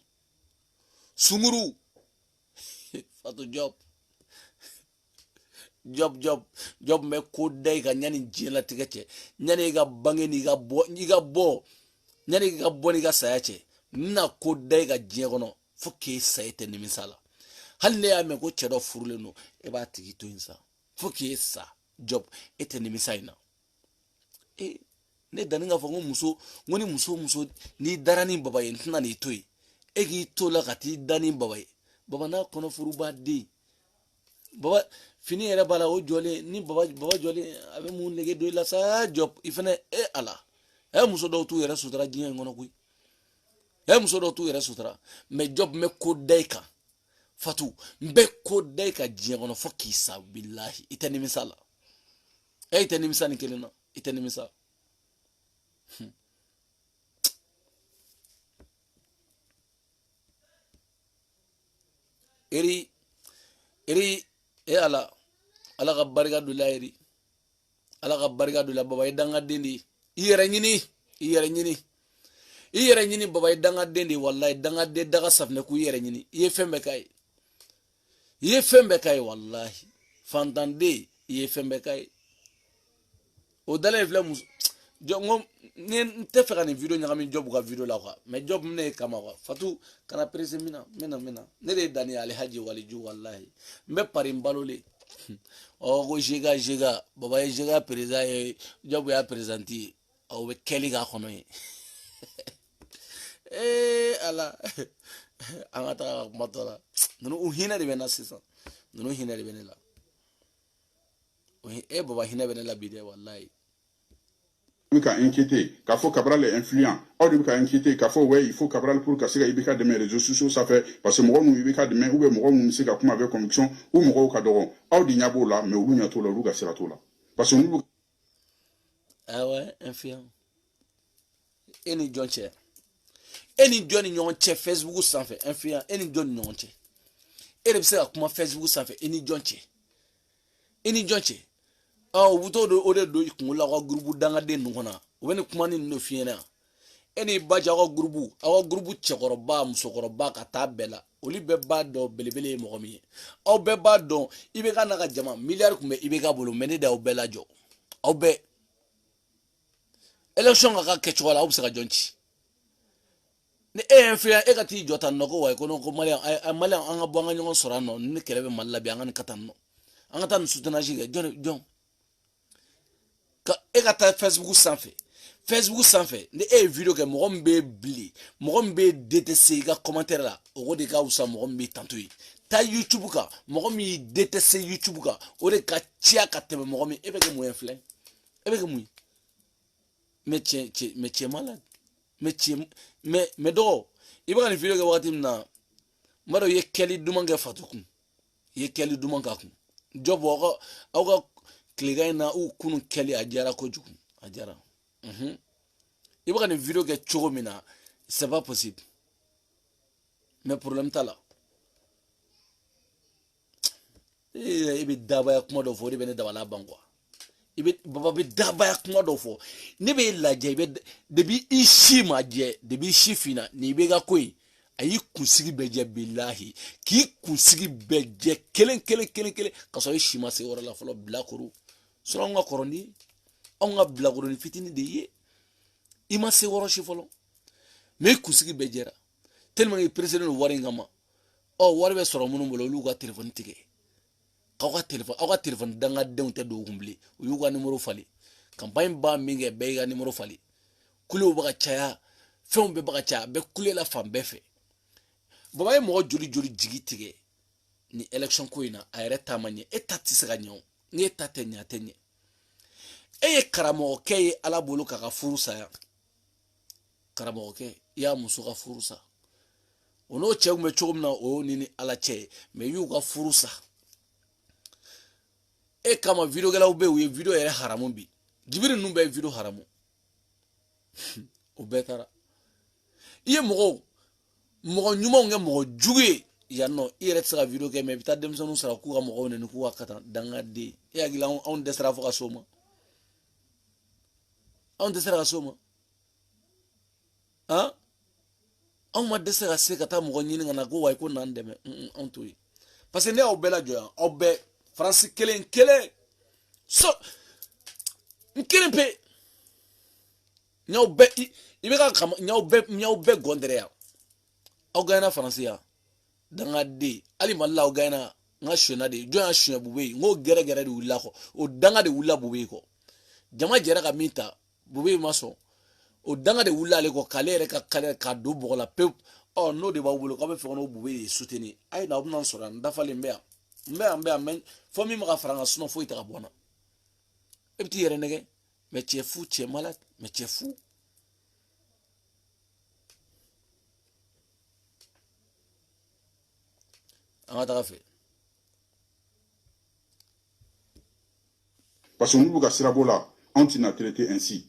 sunguru Fatou Job mɛ ko da i ka ɲani diɲɛlatigɛ cɛ ɲani i ka bange ni i ka bɔ ɲani i ka bɔ n'i ka saya cɛ n bɛna ko da i ka diɲɛ kɔnɔ fo k'e sa e tɛ nimisa la hali ne y'a mɛn ko cɛ dɔ furulen don e b'a tigi to yen sa fo k'e sa Job e tɛ nimisa in na ne danni k'a fɔ ko ni muso n'i dara ni baba ye n tɛna n'i to yen e k'i to la ka t'i da ni baba ye baba n'a kɔnɔ furu b'a den baba fini yɛrɛ b'a la o jɔlen ni baba jɔlen a bɛ mun nege don i la sa Job i fɛnɛ ala a ye muso dɔw t'u yɛrɛ sutura diɲɛ in kɔnɔ koyi a ye muso dɔw t'u yɛrɛ sutura mɛ Job n bɛ ko da i kan Fatou n bɛ ko da i kan diɲɛ kɔnɔ fo k'i sa bilahi i tɛ nimisa la i tɛ nimisa nin kelen na i tɛ nimisa eri ala ka barika don la eri ala ka barika don la baba ye dangaden de i yɛrɛ ɲini baba ye dangaden de wallahi dangaden daga safinɛ ko i yɛrɛ ɲini i ye fɛn bɛɛ k'a ye wallahi fantanden i ye fɛn bɛɛ k'a ye o dalen filɛ muso ni n tɛ fɛ ka nin video ɲagami Job ka video la quoi mais Job ne ye kama quoi Fatou kana presse mina ne de ye Dani Alhaji Waliju wallahi n bɛ pari n balolen ko Jega baba ye Jega président ye Job y'a présidente ye o bɛ kɛli k'a kɔnɔ ye ala an ka taga ka kuma tɔ la ninnu hinɛ de bɛ na sisan ninnu hinɛ de bɛ ne la baba hinɛ bɛ ne la bi dɛ wallahi Il faut inquiéter, qu'il faut Cabral est influent. Or, il faut inquiéter, qu'il faut ouais, il faut Cabral pour casser les bécas de mes réseaux sociaux, ça fait parce que moi nous bécas de mes ou bien moi nous c'est comme avec conviction ou moi au cadre. Or, il n'y a pas là, mais où il y a tout là, où gasser la tout là. Parce que nous ah ouais, influent. Any John Che Nyon Che Facebook sans fait influent. Any John Nyon Che. Et le c'est comment Facebook sans fait any John Che. Wuto do ode do ikun la ko groupe danga den ngona woni kuma ni no fiena eni baja ko groupe chekoroba musokoroba ka tabela oli be ba do belebele mo mi aw be ba do ibe kana ka jama milliard kumbe ibe ka bolo meni da obela jo aw be election ka kechola aw se ka jonchi ne enfia e ka ti jota noko wa ko no ko mali an ga bo nga nyon sora no ni kelebe malla bi an katan no an tan soutenage ga jon e ka taa Facebook sanfɛ ni e ye video kɛ mɔgɔ min bɛ bili mɔgɔ min bɛ détester i ka commentaire la o de ka wusa mɔgɔ min bɛ tanto ye taa YouTube kan mɔgɔ min y'i détester YouTube kan o de ka ciya ka tɛmɛ mɔgɔ min e bɛ kɛ mun ye filɛ e bɛ kɛ mun ye mais cɛ malade mais dɔgɔ i bɛ ka nin video kɛ wagati min na n b'a dɔn i ye kɛli duman kɛ Fatou kun i ye kɛli duman k'a kun Job aw ka tilegan na u kunu kɛli a diyara kojugu a diyara i bɛ ka nin video kɛ cogo min na c'est pas possible mais problème t'a la i bɛ dabaya kuma dɔ fɔ o de bɛ ne dabala ban quoi baba bɛ dabaya kuma dɔ fɔ ne bɛ lajɛ depuis i si ma jɛ depuis i si finna nin bɛ ka ko ye a y'i kunsigi bɛɛ jɛ bilahi k'i kunsigi bɛɛ jɛ kelen ka sɔrɔ i si ma se yɔrɔ la fɔlɔ bilakoro sɔrɔ anw ka kɔrɔ ni anw ka bilakoro ni fitini de ye i ma se yɔrɔ si fɔlɔ mais i kunsigi bɛɛ jɛra tellement que président don wari in kama wari bɛ sɔrɔ minnu bolo olu ka téléphone tigɛ aw ka téléphone dangadenw tɛ don u kun bilen u y'u ka numéro falen campagne ba min kɛ bɛɛ y'i ka numéro falen kulew bɛ ka caya fɛnw bɛɛ bɛ ka caya a bɛ kule la fan bɛɛ fɛ baba ye mɔgɔ joli jigi tigɛ ni élection ko in na a yɛrɛ ta ma ɲɛ e ta tɛ se ka ɲɛ o n'e ta tɛ ɲɛ a tɛ ɲɛ e ye karamɔgɔkɛ ye ala bolo k'a ka furu sa yan karamɔgɔkɛ i y'a muso ka furu sa o n'o cɛw bɛ cogo min na o y'o ni ala cɛ ye mais i y'u ka furu sa e kama videokɛlaw bɛ yen u ye video yɛrɛ haramu bi jibiri ninnu bɛɛ ye video haramu o betara iye mogo nyuma nge mogo juge ya no ire tsara video ke me bita dem sonu sara ku ga mogo ne ku wakata danga de ya gila on desra fo ka soma on desra ka soma ha on ma desra se ka ta mogo nyini ngana go way ko nan deme on tuyi parce que ne o bela joya o be France kelen so nkelen pe nyaw be ibe ka kama nyaw be gondere ya o gana France ya danga de ali malla o gana nga shona de jo ya shona bube ngo gere de wula ko o danga de wula bube ko jama jera ka minta bube maso o danga de wula le ko kale ka kale ka do bola pe oh no de ba wulo ko be fe no bube soutenir ay na obnan sora ndafale mbea men fo mi ma franga suno fo ita bona e petit yere nege mais tu es fou, tu es malade, mais tu es fou. Parce que nous, Sirabola, on t'a traité ainsi.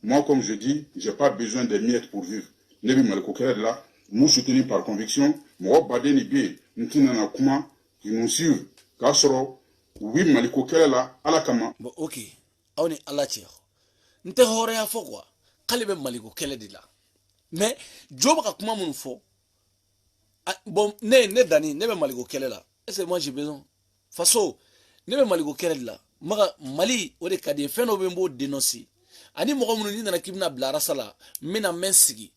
Moi, comme je dis, je n'ai pas besoin de miettes pour vivre. Nebi Malkokere là, nous soutenons par conviction, moi, Badeni B, nous tenons comment, qui nous suivent, Kassoro, oui, Malkokere là, à la Kama. Bon, ok, on est à la tire. Nte hore ya fo quoi kale be maliko kele de la mais job ka kuma mun fo bon ne dani ne be maliko kele la est-ce que moi j'ai besoin faso ne be maliko kele de la maga mali o de kadi feno be mbo dénoncer ani mo mun ni na kibna blara sala mina mensigi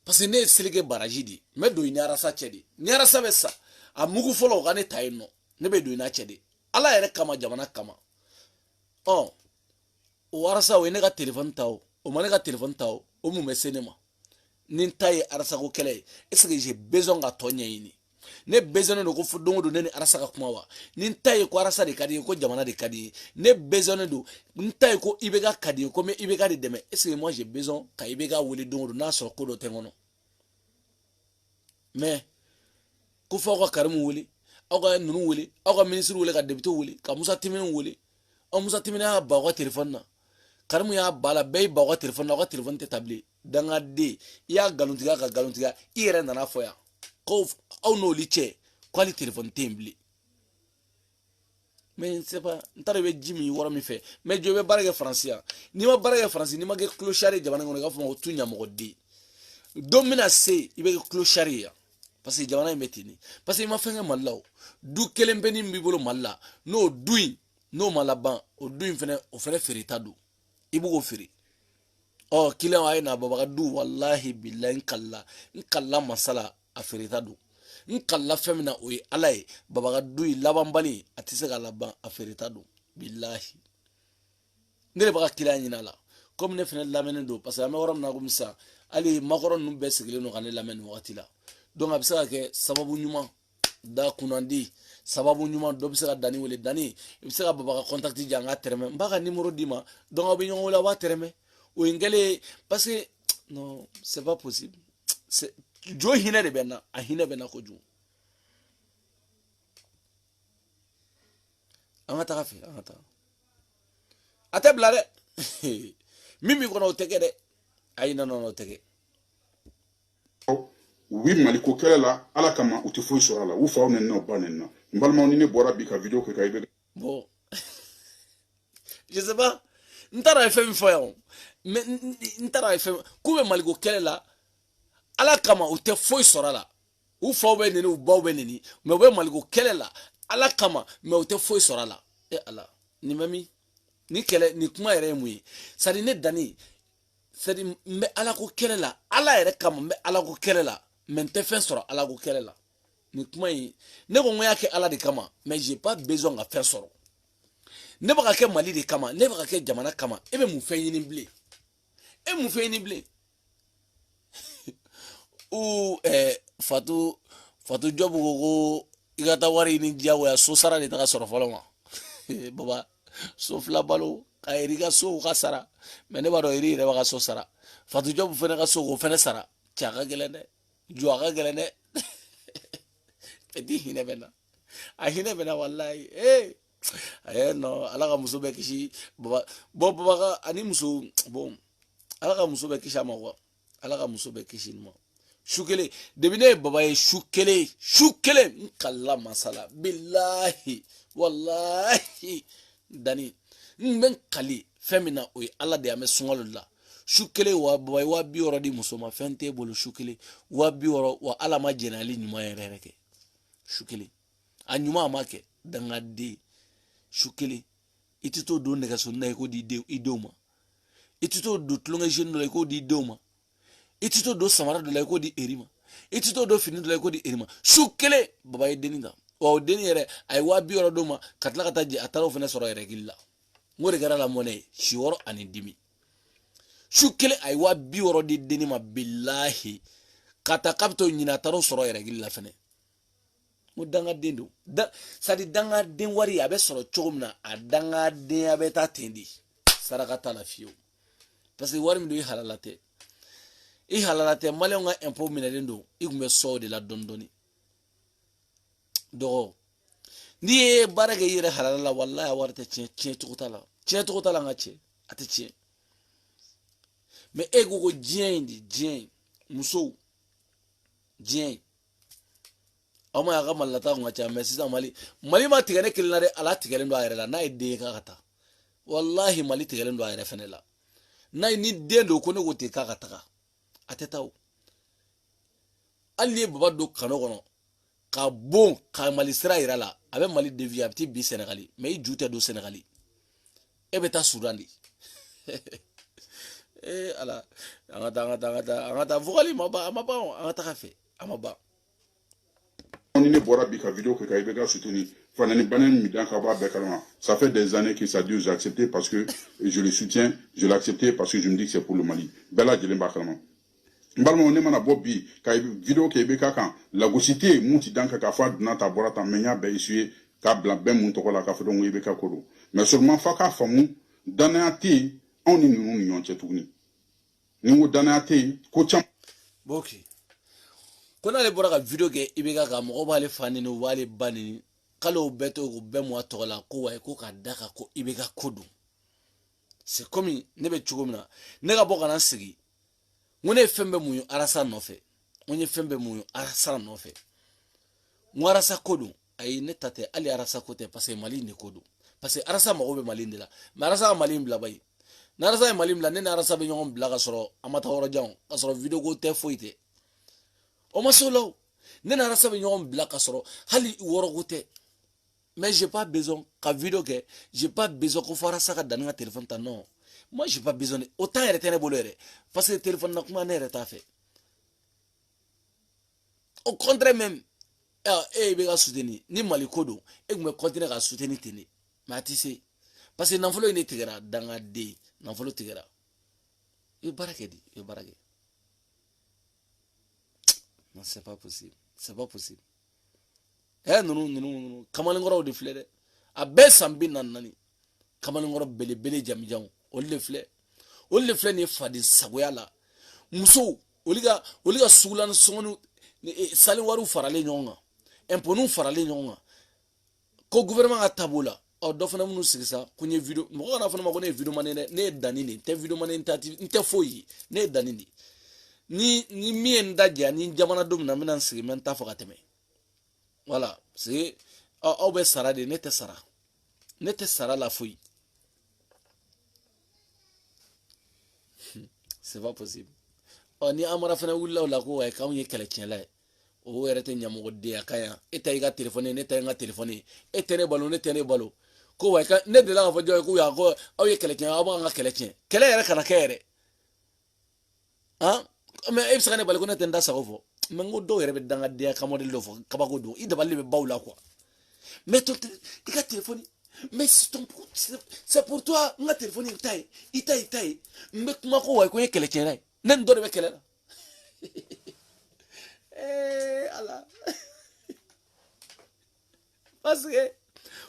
parce que ne selege baraji di me do ni arasa chedi ni arasa be sa amugu folo ga ne tayno ne be do ina chedi ala ere kama jamana kama oh o arasa o ne ka téléphone taw o mane ka téléphone taw o mu mesenema nin taye arasa ko kele est-ce que j'ai besoin ga tonya yini ne besoin de ko fudongo do ne arasa ka kuma wa nin taye ko arasa de kadi ko jamana de kadi ne besoin do nin taye ko ibega kadi ko me ibega de deme est-ce que moi j'ai besoin ka ibega wuli dongo do na so ko do tengono mais ko fo ko karimu wuli aga nunu wuli aga ministre wuli ka député wuli ka Musa Timine wuli o Musa Timine ba ko téléphone na karimu ya bala bay ba ko téléphone te tabli danga de ya galuntiga ka galuntiga ire nana foya ko au no liche quali téléphone tembli mais c'est pas ntare be jimi wora mi fe mais je be barage français ni ma barage français ni ma ge clochard jamana ngono ga fo tunya mo di domina se ibe clochard ya parce que jamana metini parce que ma fenga malaw du kelembe ni mbibolo malla no duin no malaban o duin fene o fere ferita du ibu go firi oh kila wa ina baba du wallahi billahi kalla masala a ferita du nkalla femina o alay baba du laban bani atise ga laban a ferita du billahi ngere baka kila nyina la comme ne fene lamene do parce que am waram na ko misa ali makoron num be sigile no kan lamene wakati la donc abisa ke sababu nyuma da kunandi sababu nyuma do bisa dani wele dani bisa baba ka contact janga terme mbaka numéro dima donc obi nyongo la wa terme o ingele parce que non c'est pas possible c'est jo hina de bena a hina bena ko ju amata kafi amata ate blare mimi ko no teke de ay no teke oui maliko kele la ala kama uti foyi sɔrɔ la u faw nen na ba nen na n balimaw ni ne bɔra bi ka video kɛ ka ibe bon je sais pas ntara fm foyo mais ntara fm ku be maliko kele la ala kama uti foyi sɔrɔ la u faw be neni u baw be neni mais u be maliko kele la ala kama mais uti foyi sɔrɔ la e ala ni mami ni kele ni kuma yɛrɛ mu ye sadi ne dani sadi mbe ala ko kele la ala yɛrɛ kama mbe ala ko kele la mais t'es fin sɔrɔ ala ko kele la ni kuma yi ne ko y'a kɛ ala de kama mais j'ai pas besoin ka fɛn sɔrɔ ne bɛ ka kɛ mali de kama ne bɛ ka kɛ jamana kama e bɛ mun fɛn ɲini bilen e mun fɛn ɲini bilen ou fatu jobu ko i ka taa wari ɲini diyagoya so sara de taga sɔrɔ fɔlɔ ma baba so fila balo ka eri ka so ka sara mais ne b'a dɔn eri yɛrɛ b'a ka so sara fatu jobu fɛnɛ ka so k'o fɛnɛ sara cɛ a ka gɛlɛn dɛ jo a ka gɛlɛn dɛ petit hinɛ bɛ na a hinɛ bɛ na walayi non ala ka muso bɛ kisi baba bon baba ka ani muso bon ala ka muso bɛ kisi a ma quoi, ala ka muso bɛ kisi ma. Su kelen depuis ne ye baba ye, su kelen n kalila masala billahi wallahi Dani n bɛ n kali fɛn min na o ye ala de, an bɛ sunkalo la. Su kelen wa baba ye 60 di muso ma, fɛn t'e bolo su kelen 60 wa ala ma jɛnɛyali ɲuman yɛrɛ kɛ su kelen, a ɲuman a ma kɛ dangaden. Su kelen i tɛ t'o don nɛgɛso na i k'o di i denw ma, i tɛ t'o don tulonkɛ jeune dɔ la i k'o di i denw ma, i tɛ t'o don samara dɔ la i k'o di eri ma, i tɛ t'o don fini dɔ la i k'o di eri ma. Su kelen baba ye denni ta, wa o denni yɛrɛ a ye 60 d'o ma ka tila ka taa jɛ a taara o fana sɔrɔ yɛrɛ gili la. N ko de kɛra la mɔnɛ ye si 6 ani dimi. Su kelen a ye 60 di denni ma billahi ka taa k'a bɛ t'o ɲini a taara o sɔrɔ yɛrɛ gili la fɛnɛ. Mo dangaden don sadi dangaden wari a bɛ sɔrɔ cogo min na a dangadenya bɛ taa ten de, saraka t'a la fiyewu, parce que wari min don i halala tɛ, i halala tɛ. Maliyɛnw ka impôt minɛlen don i tun bɛ sɔn o de la dɔɔni dɔɔni. Dɔgɔ n'i ye baara kɛ i yɛrɛ halala la wallahi a wari tɛ tiɲɛ cogo t'a la, tiɲɛ cogo t'a la, n ka cɛ a tɛ tiɲɛ. Mais e ko ko diɲɛ in de, diɲɛ in musow, diɲɛ in aw ma y'a ka malilata kun ka ca, mais sisan Mali ma tigɛ ne kelen na dɛ, ala tigɛlen don a yɛrɛ la. N'a ye den ye k'a ka taa, wallahi Mali tigɛlen don a yɛrɛ fɛnɛ la. N'a ye ni den don ko ne ko ten k'a ka taga, a tɛ taa o. Hali n'i ye baba don kano kɔnɔ ka bon ka Mali sira yira la, a bɛ Mali dévier a bɛ t'i bin Sénégali, mais i ju tɛ don Sénégali, e bɛ taa Sudan de. Ala an ka taa vocal ma ban, a ma ban, an ka taga fɛ a ma ban. Ni ne bɔra bi ka vidéo kɛ ka IBK soutenir Fanani Banen mi dan ka bɔ a bɛɛ kalama. Ça fait des années que ça dure, j'ai accepté parce que je le soutiens, je l'ai accepté parce que je me dis que c'est pour le Mali. Bɛɛ lajɛlen b'a kalama. N balimaw ne mana bɔ bi ka vidéo kɛ IBK kan, lagosi tɛ yen mun ti dan kan k'a fɔ a donna ta bɔra tan, mais n y'a bɛɛ essuyer k'a bila bɛɛ mun tɔgɔ la k'a fɔ donc IBK ko don. Mais seulement f'a k'a faamu danaya tɛ yen anw ni ninnu ni ɲɔgɔn cɛ tuguni. Ni n ko danaya tɛ yen ko caman. Ok. Ko n'ale bɔra ka video kɛ IBK kan mɔgɔw b'ale fa nini u b'ale ba nini k'ale o bɛɛ to k'u bɛɛ mɔ a tɔgɔ la ko wayi ko k'a da kan ko IBK ko don. C'est comme ne bɛ cogo min na ne ka bɔ ka na sigi n ko ne ye fɛn bɛɛ muɲu Arasa nɔfɛ, n ko n ye fɛn bɛɛ muɲu Arasa nɔfɛ, n ko Arasa ko don ayi ne ta tɛ hali Arasa ko tɛ parce que Mali in de ko don, parce que Arasa mago bɛ Mali in de la, mais Arasa ka Mali in bila bayi, ni Arasa ye Mali in bila ne ni Arasa bɛ ɲɔgɔn bila ka sɔrɔ a ma taa yɔrɔ jan ka sɔrɔ video ko tɛ foyi tɛ. O ma se o la o, ne na Arasa bɛ ɲɔgɔn bila ka sɔrɔ hali wɔɔrɔ ko tɛ. Mais j'ai pas besoin ka video kɛ, j'ai pas besoin ko fɔ Arasa ka danni ka téléphone ta, non. Moi j'ai pas besoin de autant yɛrɛ tɛ ne bolo yɛrɛ parce que téléphone na kuma ne yɛrɛ t'a fɛ. Au contraire même e bɛ ka soutenir ni Mali ko don e tun bɛ continuer ka soutenir ten de, mais a tɛ se parce que nafolo in de tigɛra dangaden, nafolo tigɛra. I bɛ baara kɛ di, i bɛ baara kɛ. Non, c'est pas possible. C'est pas possible. Ninnu kamalenkɔrɔw de filɛ dɛ. A bɛɛ san 44 kamalenkɔrɔ belebele jamijanw olu de filɛ. Olu de filɛ nin ye faden sagoya la. Musow olu ka sugulan sɔngɔni salen wariw faralen ɲɔgɔn kan. Impôts faralen ɲɔgɔn kan. Ko gouvernement ka taabolo la. Dɔ fana minnu sigi sa ko n ye video mɔgɔ kana fana ma ko ne ye video manen dɛ. Ne ye danni de, n tɛ video manen n tɛ foyi ye. Ne ye danni de. Ni min ye n da jɛ ni jamana don min na n bɛna n sigi n t'a fɔ ka tɛmɛ. Voilà, c'est aw bɛ sara de, ne tɛ sara. Ne tɛ sara la foyi. C'est pas possible. Ni Amara fana wulila o la ko wayi k'anw ye kɛlɛcɛnla ye. O yɛrɛ tɛ ɲɛmɔgɔdenya ka yan. E ta i ka téléphone ye, ne ta n ka téléphone ye. E tɛ ne balo, ne tɛ ne balo. Ko wayi ne delila k'a fɔ jɔn ye ko yan ko aw ye kɛlɛcɛn, aw b'an ka kɛlɛ tiɲɛ. Kɛlɛ yɛrɛ kana kɛ yɛrɛ. Mais e bɛ se ka ne bali ko ne tɛ n da sago fɔ. Mais n ko dɔw yɛrɛ bɛ dangadenya ka modèle dɔ fɔ kabako don. I dabali de bɛ baw la quoi. Mais i ka téléphone, mais c'est pour toi n ka téléphone i ta ye, i ta ye. N bɛ kuma ko wayi ko n ye kɛlɛcɛnla ye. Ne ni dɔ de bɛ kɛlɛ la. Ala. Parce que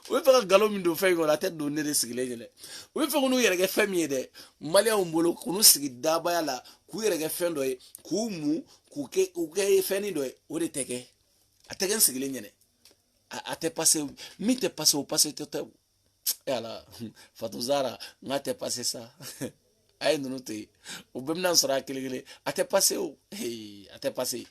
u bɛ fɛ ka nkalon min don fɛn in kɔnɔ a tɛ don ne de sigilen ɲɛ dɛ. U bɛ fɛ k'u yɛrɛ kɛ fɛn min ye dɛ. Maliyɛnw bolo k'u sigi dabaya la k'u yɛrɛ kɛ fɛn dɔ ye k'u mu k'u kɛ fɛnnin dɔ ye o de tɛ kɛ. A tɛ kɛ n sigilen ɲɛ dɛ. A tɛ passer min tɛ passer o passer tɛ. Ala Fatou Zara n ka tɛ passer ça. ay nunu te o bemna sura kele a te passé o a te passé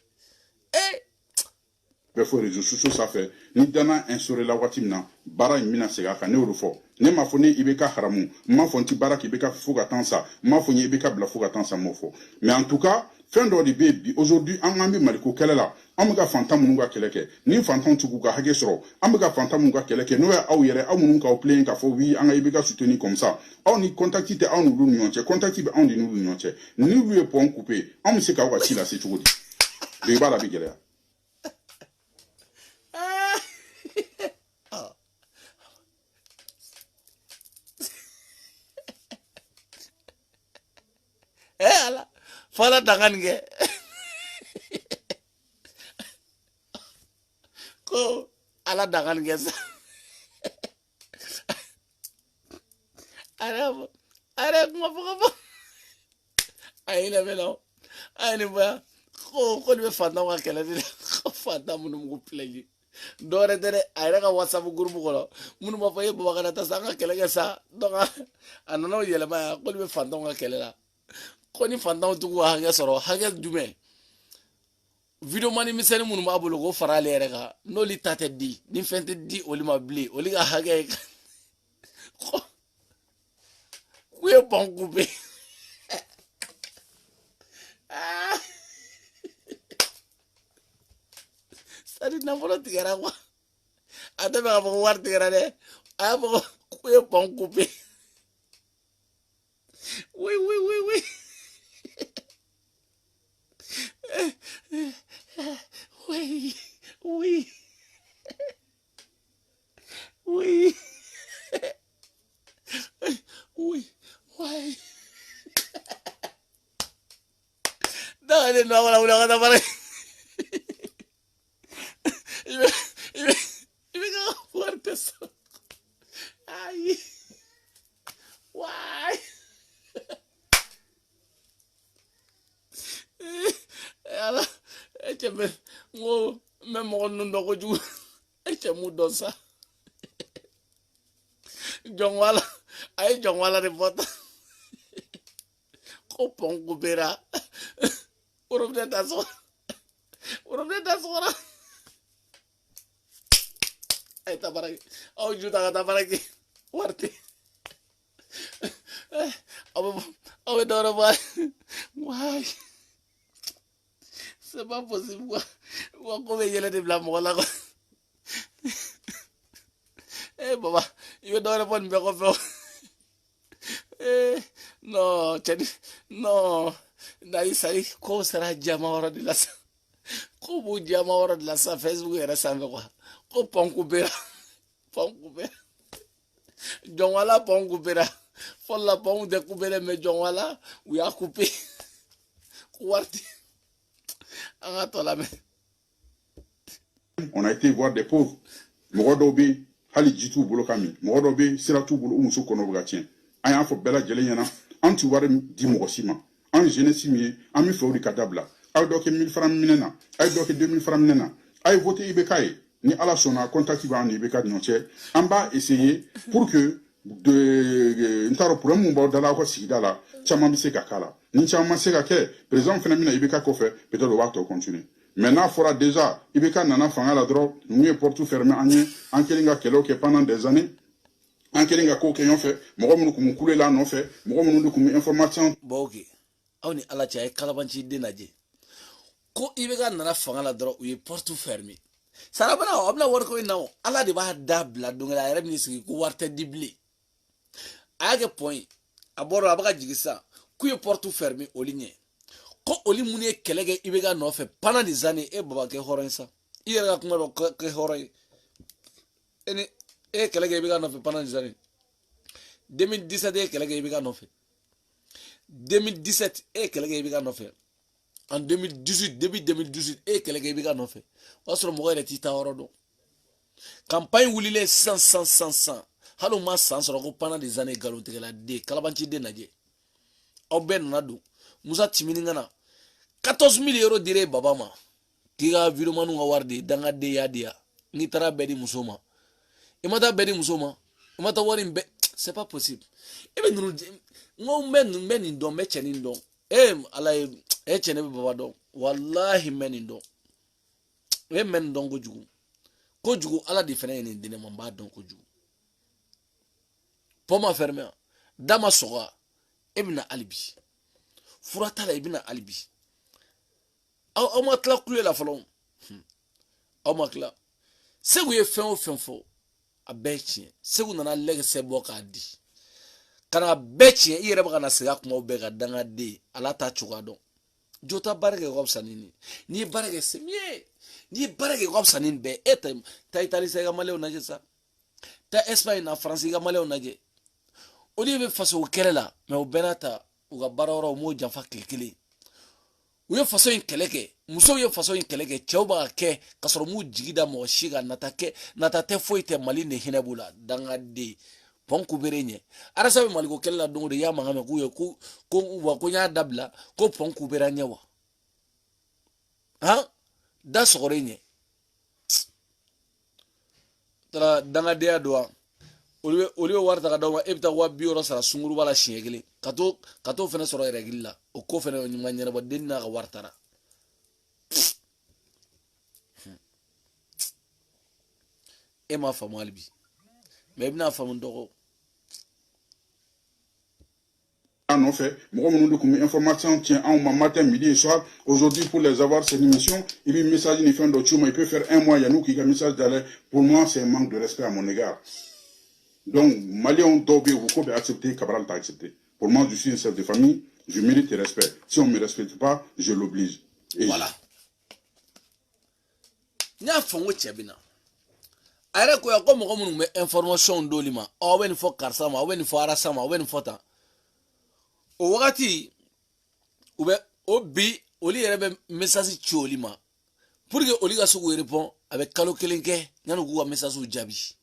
bɛɛ fɔ réseaux sociaux sanfɛ ni dana instauré la waati min na baara in bɛna segin a kan ne y'o de fɔ ne m'a fɔ ni i bɛ ka haramu n m'a fɔ n ti baara kɛ i bɛ ka fo ka tan sa n m'a fɔ n ye i bɛ ka bila fo ka tan sa n m'o fɔ mais en tout cas fɛn dɔ de bɛ yen bi aujourd'hui an bɛ maliko kɛlɛ la an bɛ ka fantan minnu ka kɛlɛ kɛ ni fantanw t'u ka hakɛ sɔrɔ an bɛ ka fantan minnu ka kɛlɛ kɛ n'o ye aw yɛrɛ aw minnu k'aw plaigner k'a fɔ oui an ka i bɛ ka soutenir comme ça aw ni contact tɛ aw n'olu ni ɲɔgɔn cɛ contact bɛ anw de n'olu ni ɲɔgɔn cɛ n'olu ye pont coupé anw bɛ se k'aw ka ci lase cogo di donc i b'a la a bɛ gɛlɛya. ala fala dangan ge ko ala dangan ge sa are mo fo ay la melo ay ni ba ko ni be fanda wa kala ni ko fanda mun mu play dore dere ay ka whatsapp group ko mun ma fa ye ba kana ta sanga kala ge sa donc anano yele ma ko ni be fanda wa kala la ko ni fantanw tugu hakɛ sɔrɔ hakɛ jumɛn video mani misɛnni minnu b'a bolo ko fara ale yɛrɛ kan n'oli ta tɛ di ni fɛn tɛ di olu ma bilen olu ka hakɛ k'u ye bɔn coupe sadi nafolo tigɛra quoi a tɛ fɛ k'a fɔ ko wari tigɛra dɛ a y'a fɔ k'u ye bɔn coupe oui oui oui oui oui, oui, oui, oui, oui. Dale, no hago la una gata para. Y me cago fuerte eso. Ay, guay. Échame, me mono no go ju. Échame un dosa. John Wala, ay John Wala de bota. Kopon kubera. Urum de taso. Urum de taso ora. Ay ta para aquí. Au juta ta para aquí. Warte. Awe dora ba. Why? C'est pas possible quoi. Comment il y a des blancs là quoi. Eh baba, il doit répondre bien quoi. Eh non, Tchadi. Non. Naïsari, ko sera jama ora de la sa. Ko bu jama ora de la sa Facebook era sa quoi. Ko ponku bera. Ponku bera. Jongwala ponku bera. Folla ponku de kubere me jongwala, we a coupé. Kuwarti. On a été voir des pauvres. Morodobi, Hali Jitu Bolokami, Morodobi, Siratu Bolo Umusu Konobugatien. Aya fo bela jelena, anti ware di mogosima. An jeunesse mi, ami fori kadabla. Ay doke 1000 francs minena, ay doke 2000 francs minena. Ay voté Ibekaye, ni ala sona contact ba ni Ibeka nyoche. On va essayer pour que de ntaro pour mon bord dala ko sigidala, chama bi se kakala. Ni chama se kake, président phénomène Ibeka ko fait, peut-être on va continuer. Maintenant, il faudra déjà, Ibeka nana fanga la drogue, nous est porte fermé en kelinga kelo que pendant des années, en kelinga ko kenyon fait, mo mo ko kule la non fait, mo mo ko information. Bogi, on est à la chaye kalabanchi denaje. Ko Ibeka nana fanga la drogue, oui porte fermé. Sarabana, obna worko inao, ala de ba dabla dungala eremni sigi ko warte dibli. Age point, aboro abaga jigisa, ku ye porte fermé au ligne. Ko oli muni kelege Ibeka no fait pendant des années e baba ke horon sa ira ka ngoro ke horon ene e kelege Ibeka no fait pendant des années 2017 e kelege Ibeka no fait 2017 e kelege Ibeka no fait en 2018 début 2018 e kelege Ibeka no fait wasro mo gere ti ta horodo campagne wulile 100 halo ma sans ro pendant des années galonte la de kalabanci de naje o ben nadu Musa Timiningana 14 000 euros dire baba ma kiga virement nga wardi danga de yadia ni tara bedi musoma imata bedi musoma imata wari c'est pas possible. Even ngo men ndo me cheni ndo ala cheni baba do wallahi men ndo men ndo kojugu ala di fene ni dine man ba don kojugu poma ferme dama soga ibn albi furata la ibn albi aw matla kule la falon aw makla segu ye fen o fen fo a bechi segu nana lege se boka di kana bechi ire ba kana siga kuma be ga danga de ala ta chuga don jota barage gobsa nini ni barage semie ni barage gobsa nin be eta ta Italie se ga maleo na jesa ta Espagne na France ga maleo na je oli be faso kelela me o benata u ga baroro mo janfa klikili u ye faso in keleke muso ye faso in keleke chauba ke kasoro mu jigida mo shiga natate foite mali ne hinabula danga de ponku berenye arasa be maliko kelela dongo de ya mangame ku ye ku ko wa ko nya dabla ko ponku beranya wa ha da sogorenye tara danga de adwa oliwe warta ka dawa ebta wa bioro sara sunguru bala shiegele kato fene soro regilla o ko fene nyuma nyere ba denna ka wartara e ma famu albi mais bina famu dogo En fait, information tient en matin, midi et soir. Aujourd'hui, pour les avoir, c'est une émission. Et puis, message, il fait un d'autres, il peut faire un mois, il y a nous qui a un message d'aller. Pour moi, c'est un manque de respect à mon égard. Donc, Malion Dobé, vous pouvez accepter, Cabral t'a accepté. Pour moi, je suis un chef de famille, je mérite le respect. Si on ne me respecte pas, je l'oblige. Et voilà. Nya fongo tchebina. Ara ko ya ko mo ko me information dolima. O wen fo karsama, o wen fo arasama, o wen fota. O wakati ube obi oli yerebe message cholima. Pour que oli ga sugu répond avec kalo kelenke, nyanu ku message u jabi.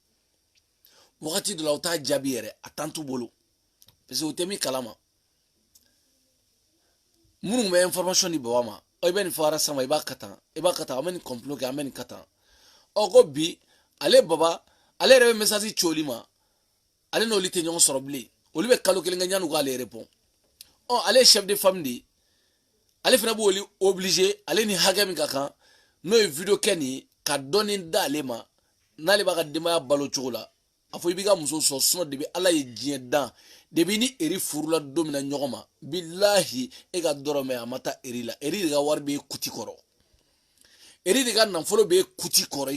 Wakati de la ota jabi yere atantu bolo. Parce que utemi kalama. Munu me information ni bawama. O ben fo arasama iba kata amen complot ke amen kata. O go bi ale baba ale rebe message cholima. Ale no lite nyon soroble. Oli be kalo kelenga nyanu ku ale répond. Oh, allez chef de famille, allez faire bouli obligé, allez ni hagami kaka, no vidéo keni ka donner d'alema, n'allez pas demander balo chola. Afo ibiga muso so sono debi ala ye jien dan, debi ni eri furula domina nyogoma, billahi ega dorome amata eri la, eri ga warbe kuti koro. Eri ga nanfolo be kuti koro,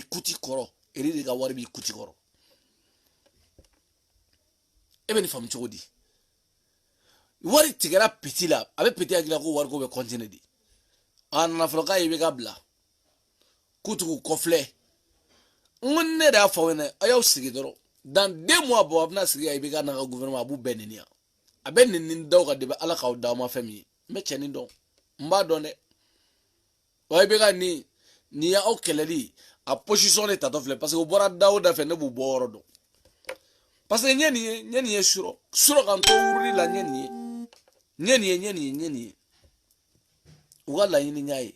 eri ga warbe kuti koro. Ebe ni fam chogodi. Wari tigera petit la avec petit agila ko war ko be continuer di an afroka yebe gabla kutu kofle ngonne da fawene ayaw sigi doro dans 2 mois bo abna sigi yebe ga na gouvernement abu benenia aben nin daw ga de ala ka daw ma fami me cheni don mba donne way be ga ni ya okeleli a position de tatofle parce que bora daw da fe ne bu boro do parce que nyeni suro kan to wuri la nyeni wala yini nyai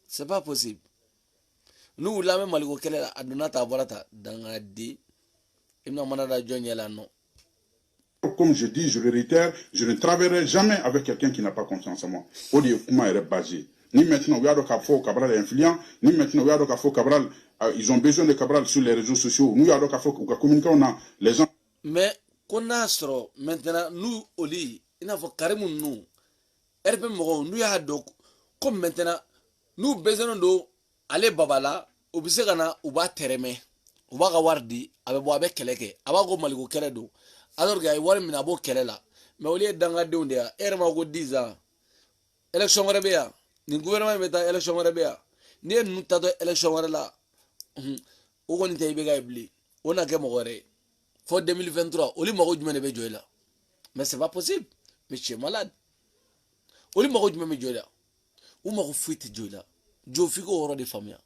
c'est pas possible nous la même maliko kele aduna ta bolata danga di imna manada jonyela no. Comme je dis, je le réitère, je ne travaillerai jamais avec quelqu'un qui n'a pas confiance en moi. Au lieu comment il est basé. Ni maintenant, il y a de Cabral est influent, ni maintenant, il y a de Cabral, ils ont besoin de Cabral sur les réseaux sociaux. Nous, il y a de communiquer, on a les gens. Mais qu'on a maintenant, nous, Oli, il n'a pas carrément nous. RP Moron, nous, il y a donc, comme maintenant, nous, besoin de aller Babala, ou Bissegana, ou Ba Tereme, ou Baga Wardi, avec Boabe Keleke, Abago Maliko Keledo. Alors que wari mina bo kelela mais au lieu danga de onde erma go 10 ans élection rebea ni gouvernement meta élection rebea ni nu tato élection la o goni tay be gaibli ona ke mo gore fo 2023 oli mo go jumene be joila mais c'est pas possible mais tu es malade oli mo go jumene joila o mo go fuite joila jo fi ko horo de famia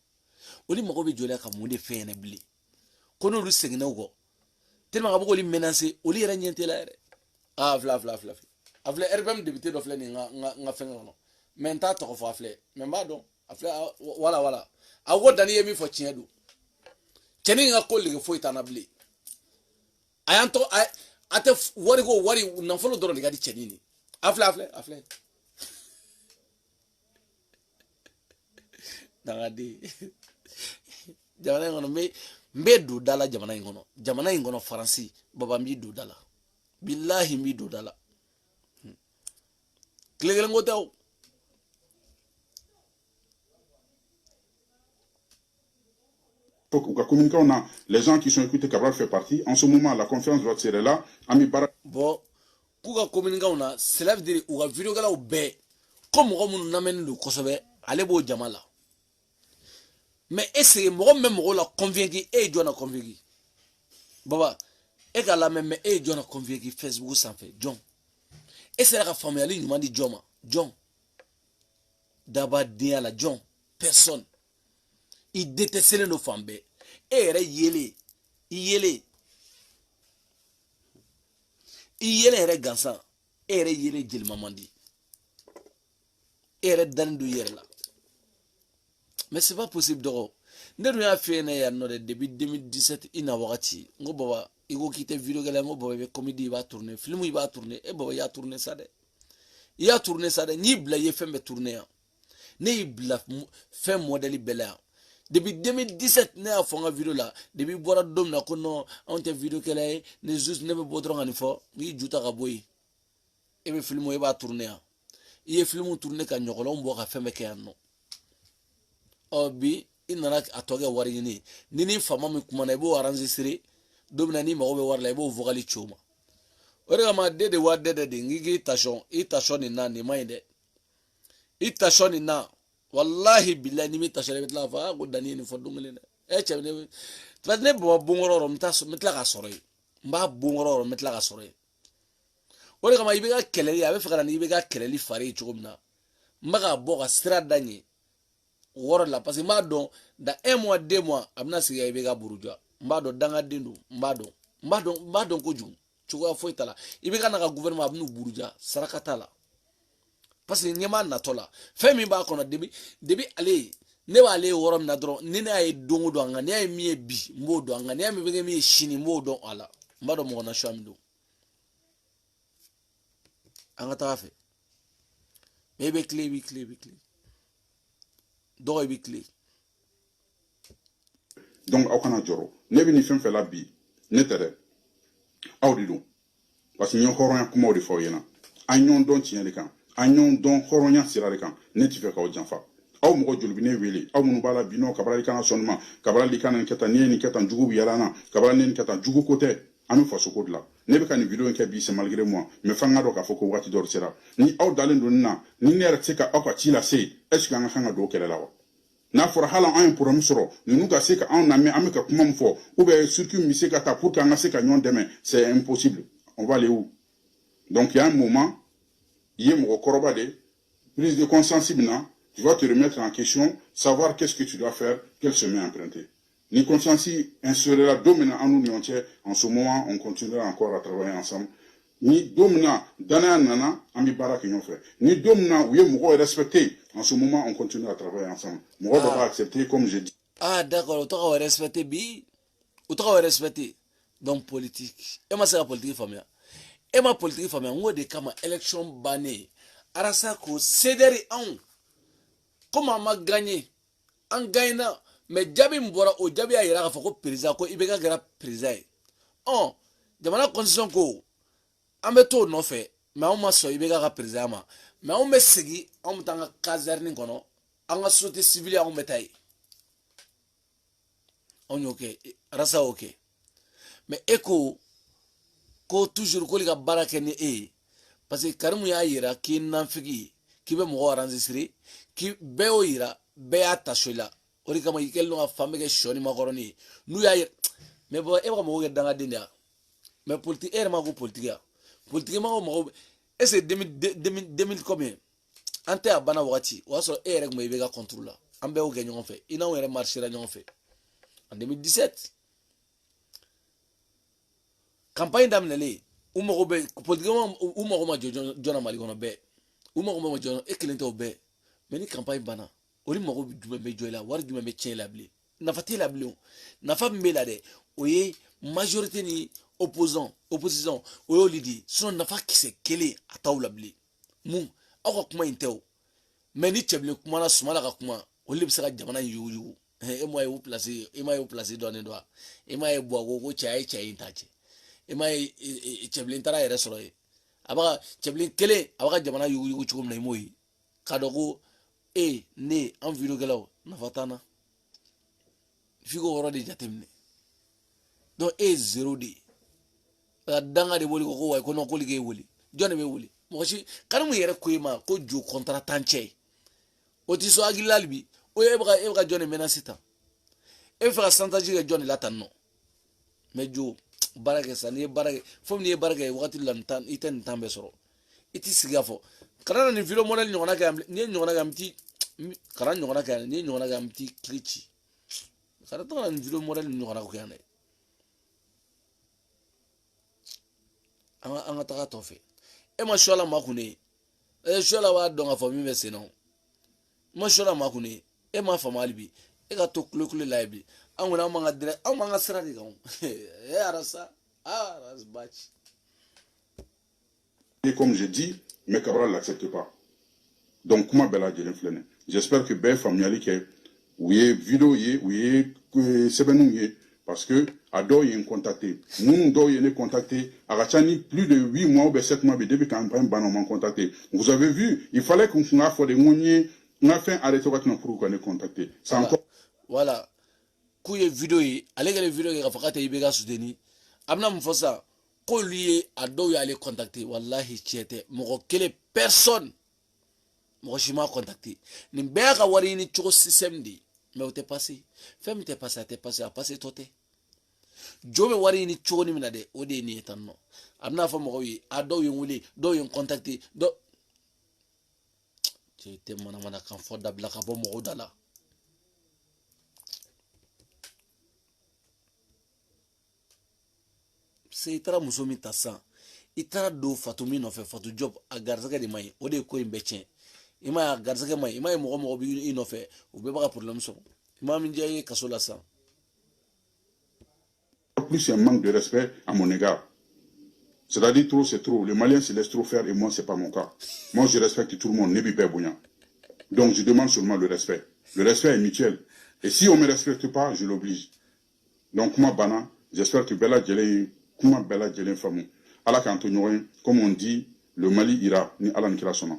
oli mo go be joila ka mo de fene bli kono lu segna go tellement que beaucoup les menacer au lieu de rien télé ah fla afle RPM député do fle ni nga fenga no menta to fo afle memba do afle wala awo dani yemi fo chiedu cheni nga ko le fo itanabli ayanto ate wari ko wari nafolo doro de gadi chenini afle dangadi jamana ngono me do dala jamana ngono faransi baba mi do dala billahi mi do dala klegel ngotaw communiquer, on a les gens qui sont écoutés, Cabral fait partie. En ce moment, la conférence doit être là. Ami Bara. Bon, kuka communiquer, on a, cela veut dire, ou a vidéo gala ou bé, comme on n'amène le Kosovo, allez beau Jamala. Mais est-ce que moi même on l'a convaincu et John a convaincu. Baba, et qu'à la même et John a convaincu Facebook sans fait John. Et c'est la famille ali nous m'a dit John. D'abord dia la John, personne. Il détestait nos femmes. Et il yele est gansan. Et il yele jil mamandi. Et il dan du yer là. Mais c'est pas possible d'or. Nous avons fait depuis 2017 ina wakati. Ngo baba igo kite vidéo gala ngo baba comédie va tourner, film il va tourner et baba ya tourner ça de. Il a tourné ça de ni bla ye fait tourner. Ni bla fait modèle bela. Depuis 2017 ne a fait une vidéo là depuis boire dom na kono on te vidéo qu'elle est ne juste ne veut pas trop en effort ni juta kaboy et be film il va tourner. Il est film tourner quand nyokolo on boit fait meke anno. Obi inana atoga wari ni fama mi kuma na ibo enregistrer domina ni mago be war la ibo vocal choma ore ma dede wa dede ngigi tashon itashon ni na ni mainde itashon ni na wallahi billahi ni mi tashon betla fa go dani ni fodungule ne e chebne twadne bo bungoro mtas metla ka soro mba bungoro metla ka soro ore ma ibega keleli abe fakara ni ibega keleli fari chogomna mbaga boga stra dani worola parce que mado da 1 mois 2 mois amna siga ibega buruja mbado danga dindu mbado ko jum chugo fo itala ibega na gouvernement abnu buruja sarakatala parce que nyama na tola femi ba kono debi ale ne wa ale worom na dro ni na ay dongo do ngani ay mi bi mbodo ngani ay mi bege mi shini mbodo ala mbado mo na shamdo anga tafe bebe clé donc aukana joro ne bi ni fem fe la bi ne tere awdidu parce que nyon horonya kuma odi fo yena anyon don tinyele kan anyon don horonya sirale kan ne ti fe ka o janfa aw mo jolbi ne wele aw munu bala bino kabara kana sonma kabara likana keta ni keta njugu yalana kabara ni keta njugu kote anu faso ko la ne be kan vidéo nke bi c'est malgré moi me fanga do ka foko wati dor sera ni aw dalen do na ni ne retseka akwa tila sei est ce que nga hanga do kele lawa na fora hala un problème soro nous ka seka on na me ameka kuma mfo ou be circuit mi ka ta pour ka nga seka nyon demain c'est impossible on va aller où donc il y a un moment yemo koroba de prise de conscience ibna tu vas te remettre en question savoir qu'est-ce que tu dois faire quel chemin emprunter ni conscience insérera domina en union entière en ce moment on continuera encore à travailler ensemble ni domina dana nana ami bara ki fait ni domina ou yemo respecter en ce moment on continue à travailler ensemble moi va accepter comme je dis d'accord autant respecter bi autant respecter donc politique et ma c'est la politique famille et ma politique famille on de kama élection bané arasa ko cédéri en comment ma gagné en gagnant mais jabi mbora o jabi ayira ka fako président ko ibeka gara président on jamana constitution ko ameto no fait mais on ma so ibeka ka président ma mais on me segi on tanga caserne kono anga société civile on metay on ok rasa ok mais eko ko toujours ko liga baraka ni parce que karimu ya yira ki nanfigi ki be mo enregistrer ki be o yira be atashola ori kama yikel no fambe ke shoni makoroni nu ya yira mais bo e ba mo ge danga dinda mais politique ma ko politique ma ko et c'est 2000 combien ante abana wakati waso rek mo yibega contrôle ambe o genyo fait ina were marcher la nyon fait en 2017 campagne d'amnele umo be politiquement umo ma jona mali kono be umo ma jona eklento be mais ni campagne bana oli mo be be joila war be tiens la blé na fati la blé na fa mbela de oye majorité ni opposant opposition o yo lidi sinon nafa kise kele atawla bli mun aw ka kuma inteo mais ni cɛbilen kuma na sumala ka kuma olu bɛ se ka jamana yugu e ma ye o place e ma ye o place dɔɔnin dɔn e ma ye buwago ko cɛ a ye cɛ in ta cɛ e ma ye cɛbilen taara yɛrɛ sɔrɔ ye a b'a cɛbilen kelen a b'a ka jamana yugu cogo min na i m'o ye k'a dɔn ko ne an videokɛlaw nafa t'an na f'i k'o yɔrɔ de jateminɛ donc e ye zéro de ye ka danga de wele ko wayi ko non k'olu k'e wele jɔn de bɛ wele mɔgɔ si kari mun yɛrɛ ko e ma ko jo kɔntara tan cɛ ye o ti so hakilila hali bi o ye e bɛ ka jɔn de menace tan e bɛ fɛ ka chantage kɛ jɔn de la tan nɔ mais jo baara kɛ sa n'i ye baara kɛ fo n'i ye baara kɛ wagati la i tɛ nin temps bɛɛ sɔrɔ i t'i sigi ka fɔ kana na nin video modèle ɲɔgɔnna kɛ yan n'i ye ɲɔgɔnna kɛ an bɛ t'i kana ɲɔgɔnna kɛ yan n'i ye ɲɔgɔnna kɛ an bɛ t'i kiri ci kana to ka na nin video modèle ɲɔgɔnna kɛ yan dɛ an ka taga tɔ fɛ e ma suala maa kun ne ye suala b'a dɔn k'a fɔ min bɛ sen na ma suala maa kun ne e ma faamu hali bi e ka to kule la ye bi an kɔni an b'an ka sira de kan arasa baci. Et comme je dis, mais Cabral l'accepte pas. Donc comment bela jelen flene. J'espère que ben familiali ke ouye vidéo ye ouye sebenu ye parce que ado yen contacté. Nous do yen contacté agachani plus de 8 mois ou 7 mois depuis campagne banon contacté. Vous avez vu, il fallait qu'on a fait des mouniers, on a fait arrêter pour qu'on ait contacté. C'est encore voilà. Kouye vidéo ye, allez les vidéos que Rafakate Ibega soutenu. Amna mfosa ko lui ado ya aller contacter wallahi tiete moko kele personne moko shima contacter ni beka wari ni choko système di mais o te passé femme te passé a passé toté jobe wari ni choko ni mina de o de ni etanno amna fa moko yi ado yen wuli do yen contacter do tiete mana kan fo dabla ka bo moko dala c'est itara muso min ta san itara do fatu min nɔfɛ fatu job a garisɛgɛ de man ɲi o de ye ko in bɛɛ tiɲɛ i ma ye a garisɛgɛ man ɲi i ma ye mɔgɔ bɛ i nɔfɛ u bɛɛ b'a ka problème sɔrɔ i ma min diya i ye kaso la san. plus un manque de respect à mon égard. C'est-à-dire trop c'est trop. Les Maliens se laissent trop faire et moi c'est pas mon cas. Moi je respecte tout le monde, n'est pas bouillant. Donc je demande seulement le respect. Le respect est mutuel. Et si on me respecte pas, je l'oblige. Donc moi bana, j'espère que Bella Djelé comment Bella Djelé famou. Allah Kantonyoin, comme on dit, le Mali ira ni Allah Nkira Sona.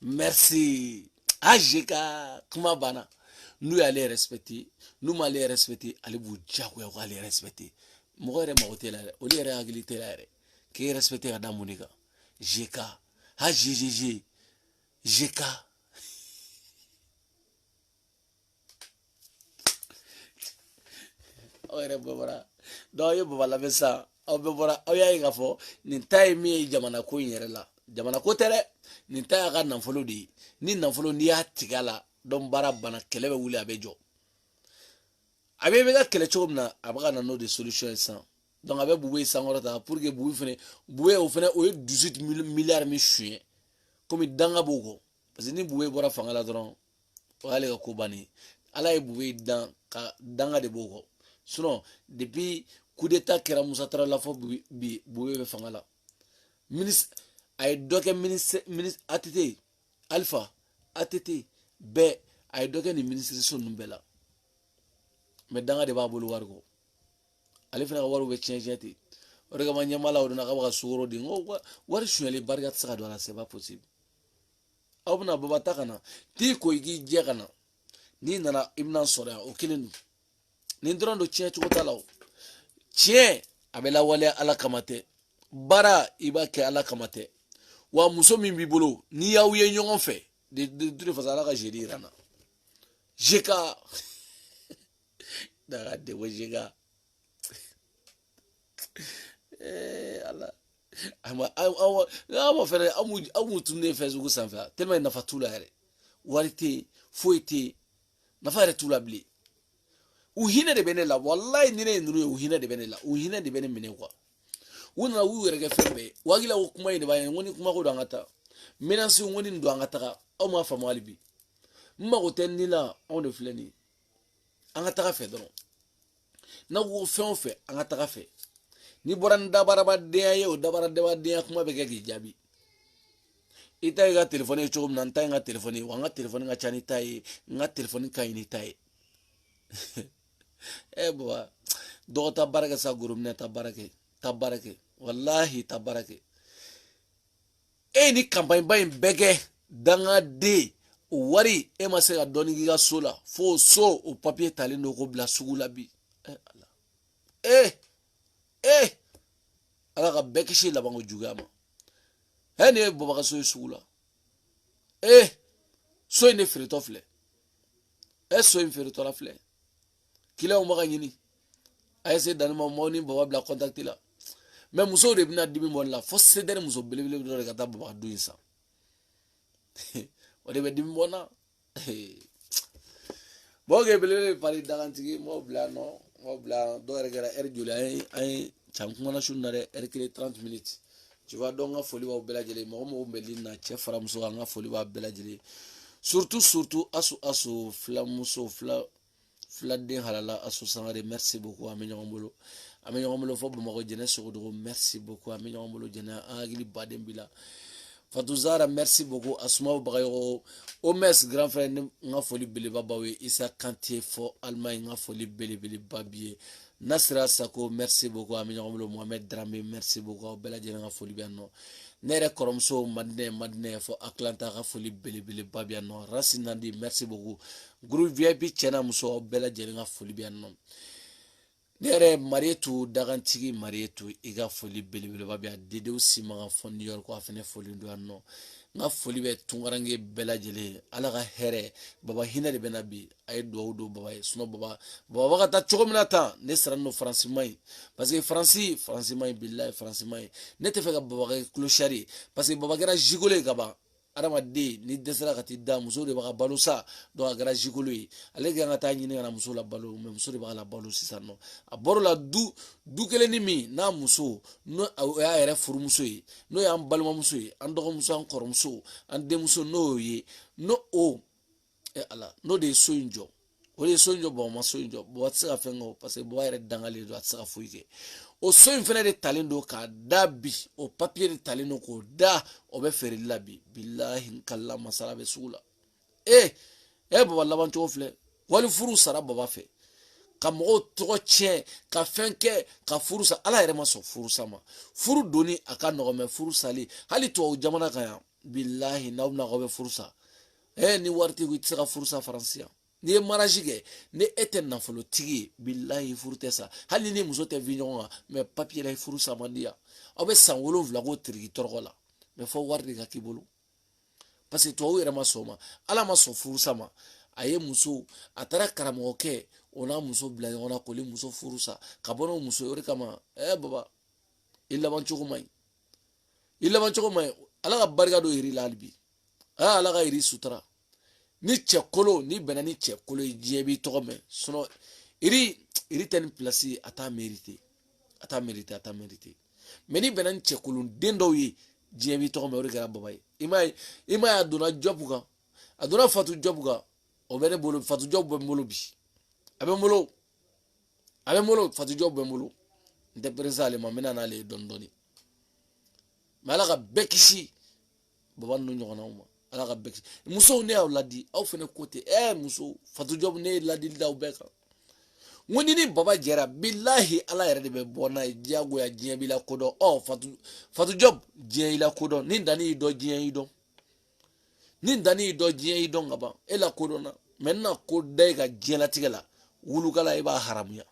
Merci. Ajeka kuma bana. Nous allons respecter, nous allons respecter, allez vous dire qu'on va les respecter. Moi je m'en vais là, on les réagilité là, qui respecter Adam Monica. Jeka, HGG, Jeka. Oye bobara, donc yo bobala besa, au bobara, oya inga fo, nintai mi jamana ko yere la, jamana ko tere, nintai aga nanfolo di, ni nanfolo ni ya tigala, don bara bana kelebe wuli abejo. Abe bega kele chom na abaga na no de solution sans. Donc abe boué sans orata pour que boué fene, boué au fene o 18 milliards mi chien, comme danga bogo, parce que ni boué bora fangala dron, o ale ko bani, ala e boué dans ka danga de bogo. Sinon, depuis coup d'état qui a Moussa la fois boué fangala. Ministre, ay doke ministre ATT, Alpha, ATT, B, ay doke ni ministre son numbela. Mais dans les babou wargo. Allez faire avoir ouvert changé. Regarde nyamala ou na kawa suro dingo. War les bargat sa dola c'est pas possible. Abuna babata kana. Ti ko igi jekana. Ni nana imnan sora o kilin. Ni ndron do tien chuko lao. Tien abela wale ala kamate. Bara ibake ala kamate. Wa muso min bibolo ni ya uye nyongon fe. De toute façon ala ka jeri rana. Jeka daga de wajega Allah ama fere amu tunne Facebook sanfa tellement na fatula yare warite foite na fare tula bli uhina de benela wallahi nire nuru uhina de benela uhina de benen mene kwa wona wu werege fembe wagila ko kuma ine bayen woni kuma ko dangata menansi woni ndo angata o ma famu alibi mma ko tenila on de fleni anga taga fe dono na wo fe on fe anga taga fe ni boran dabara badde ye o dabara de badde kuma be ke jabi ita ga telefone chogum nan tay nga telefone wa nga telefone nga chani tay nga telefone kayini tay baba do ta baraka sa gurum ne ta barake wallahi ta barake ni campagne bayin bege danga de wari ma se ga doni giga sola fo so o papier tali no ko bla sugula bi ala ala ga bekishi la bango jugama ne baba ka so sugula so ne frito fle so in frito la fle kila o maga nyini ayese dan ma moni baba bla contact la mais muso de bina dibi mon la fo ceder muso belebele do ka ta baba do isa o de be dibi mona boge belebele pari dalantigi mo bla do regara jula ay chankuma shunare 30 minutes tu vois donc nga foli wa bela jele mo belina che fara muso nga foli wa bela jele surtout asu flamuso fladde halala asu sangare merci beaucoup amenyongolo fo bamako jene sogodo merci beaucoup amenyongolo jene agili badem bila Fatuzara merci beaucoup asuma bagayo omes grand frère nga foli bele babawe isa kantie fo Allemagne nga foli bele babie Nasra Sako merci beaucoup amenyongolo Mohamed Dramé merci beaucoup bela jene nga foli biano nere koromso madne fo Atlanta nga foli bele babiano Rasinandi merci beaucoup groupe VIP chena muso bela jene nga foli biano nere marietu dagantigi marietu iga foli belebele babia dede aussi ma fo New York ko afene foli ndo anno nga foli be tungarange bela jele ala ga here baba hina de benabi ay do baba suno baba ka ta chogomina ta ne sarano France mai parce que France mai billahi France mai ne te fe ga baba ga clochari parce que baba gara jigole gaba adama de ni desera ka ti da muso de baka balo sa do agara jigolo yi ale ga ngata nyini na muso la balo me muso de baka la balo sisano aboro la du kele ni mi na muso no ya ere furu muso yi no ya balma muso yi andogo muso an kor muso an de muso no yi no o ala no de soinjo o de soinjo bo ma soinjo bo tsa fengo parce que bo ere dangali do tsa fuike o soin fene de talendo ka dabi o papier de talendo ko da o be feri labi billahi kala masala be sula baba laban to fle wali furu sara baba fe ka mo to che ka fenke ka furu sa ala ere ma so furu sama furu doni aka no me furu sali hali to jamana ka billahi nawna go be furu sa ni warti gu tsaka furu sa francia ni marajige ni eten na folo tigi billahi furtesa hali ni muso te vignonga mais papier la furusa mandia obe sangolo vlago trigi torgola mais fo wardi ka kibulu parce que to wera masoma ala maso furusa ma aye muso atara karamo ke ona muso bla ona ko li muso furusa kabono muso yori kama baba illa banchugo mai ala ga barga do iri lalbi ala ga iri sutra ni chekolo ni benani chekolo jebi togome sono iri ten place ata mérité mais ni benani chekolo dendo yi jebi togome ori gara babay ima aduna jobuga aduna fatu jobuga obere bolo fatu job bembolo bi abe molo fatu job bembolo nte presale ma mena na le dondoni malaga bekishi baba no nyona uma ala ka bek muso ne awladi aw fene côté muso fatu job ne ladi daw beka woni ni baba jera billahi ala yare de be bona jago ya jien bila kodo fatu job jien ila kodo ni ndani do jien idon ngaba ela kodo na menna ko dai ga jien la tigala wulu kala iba haramuya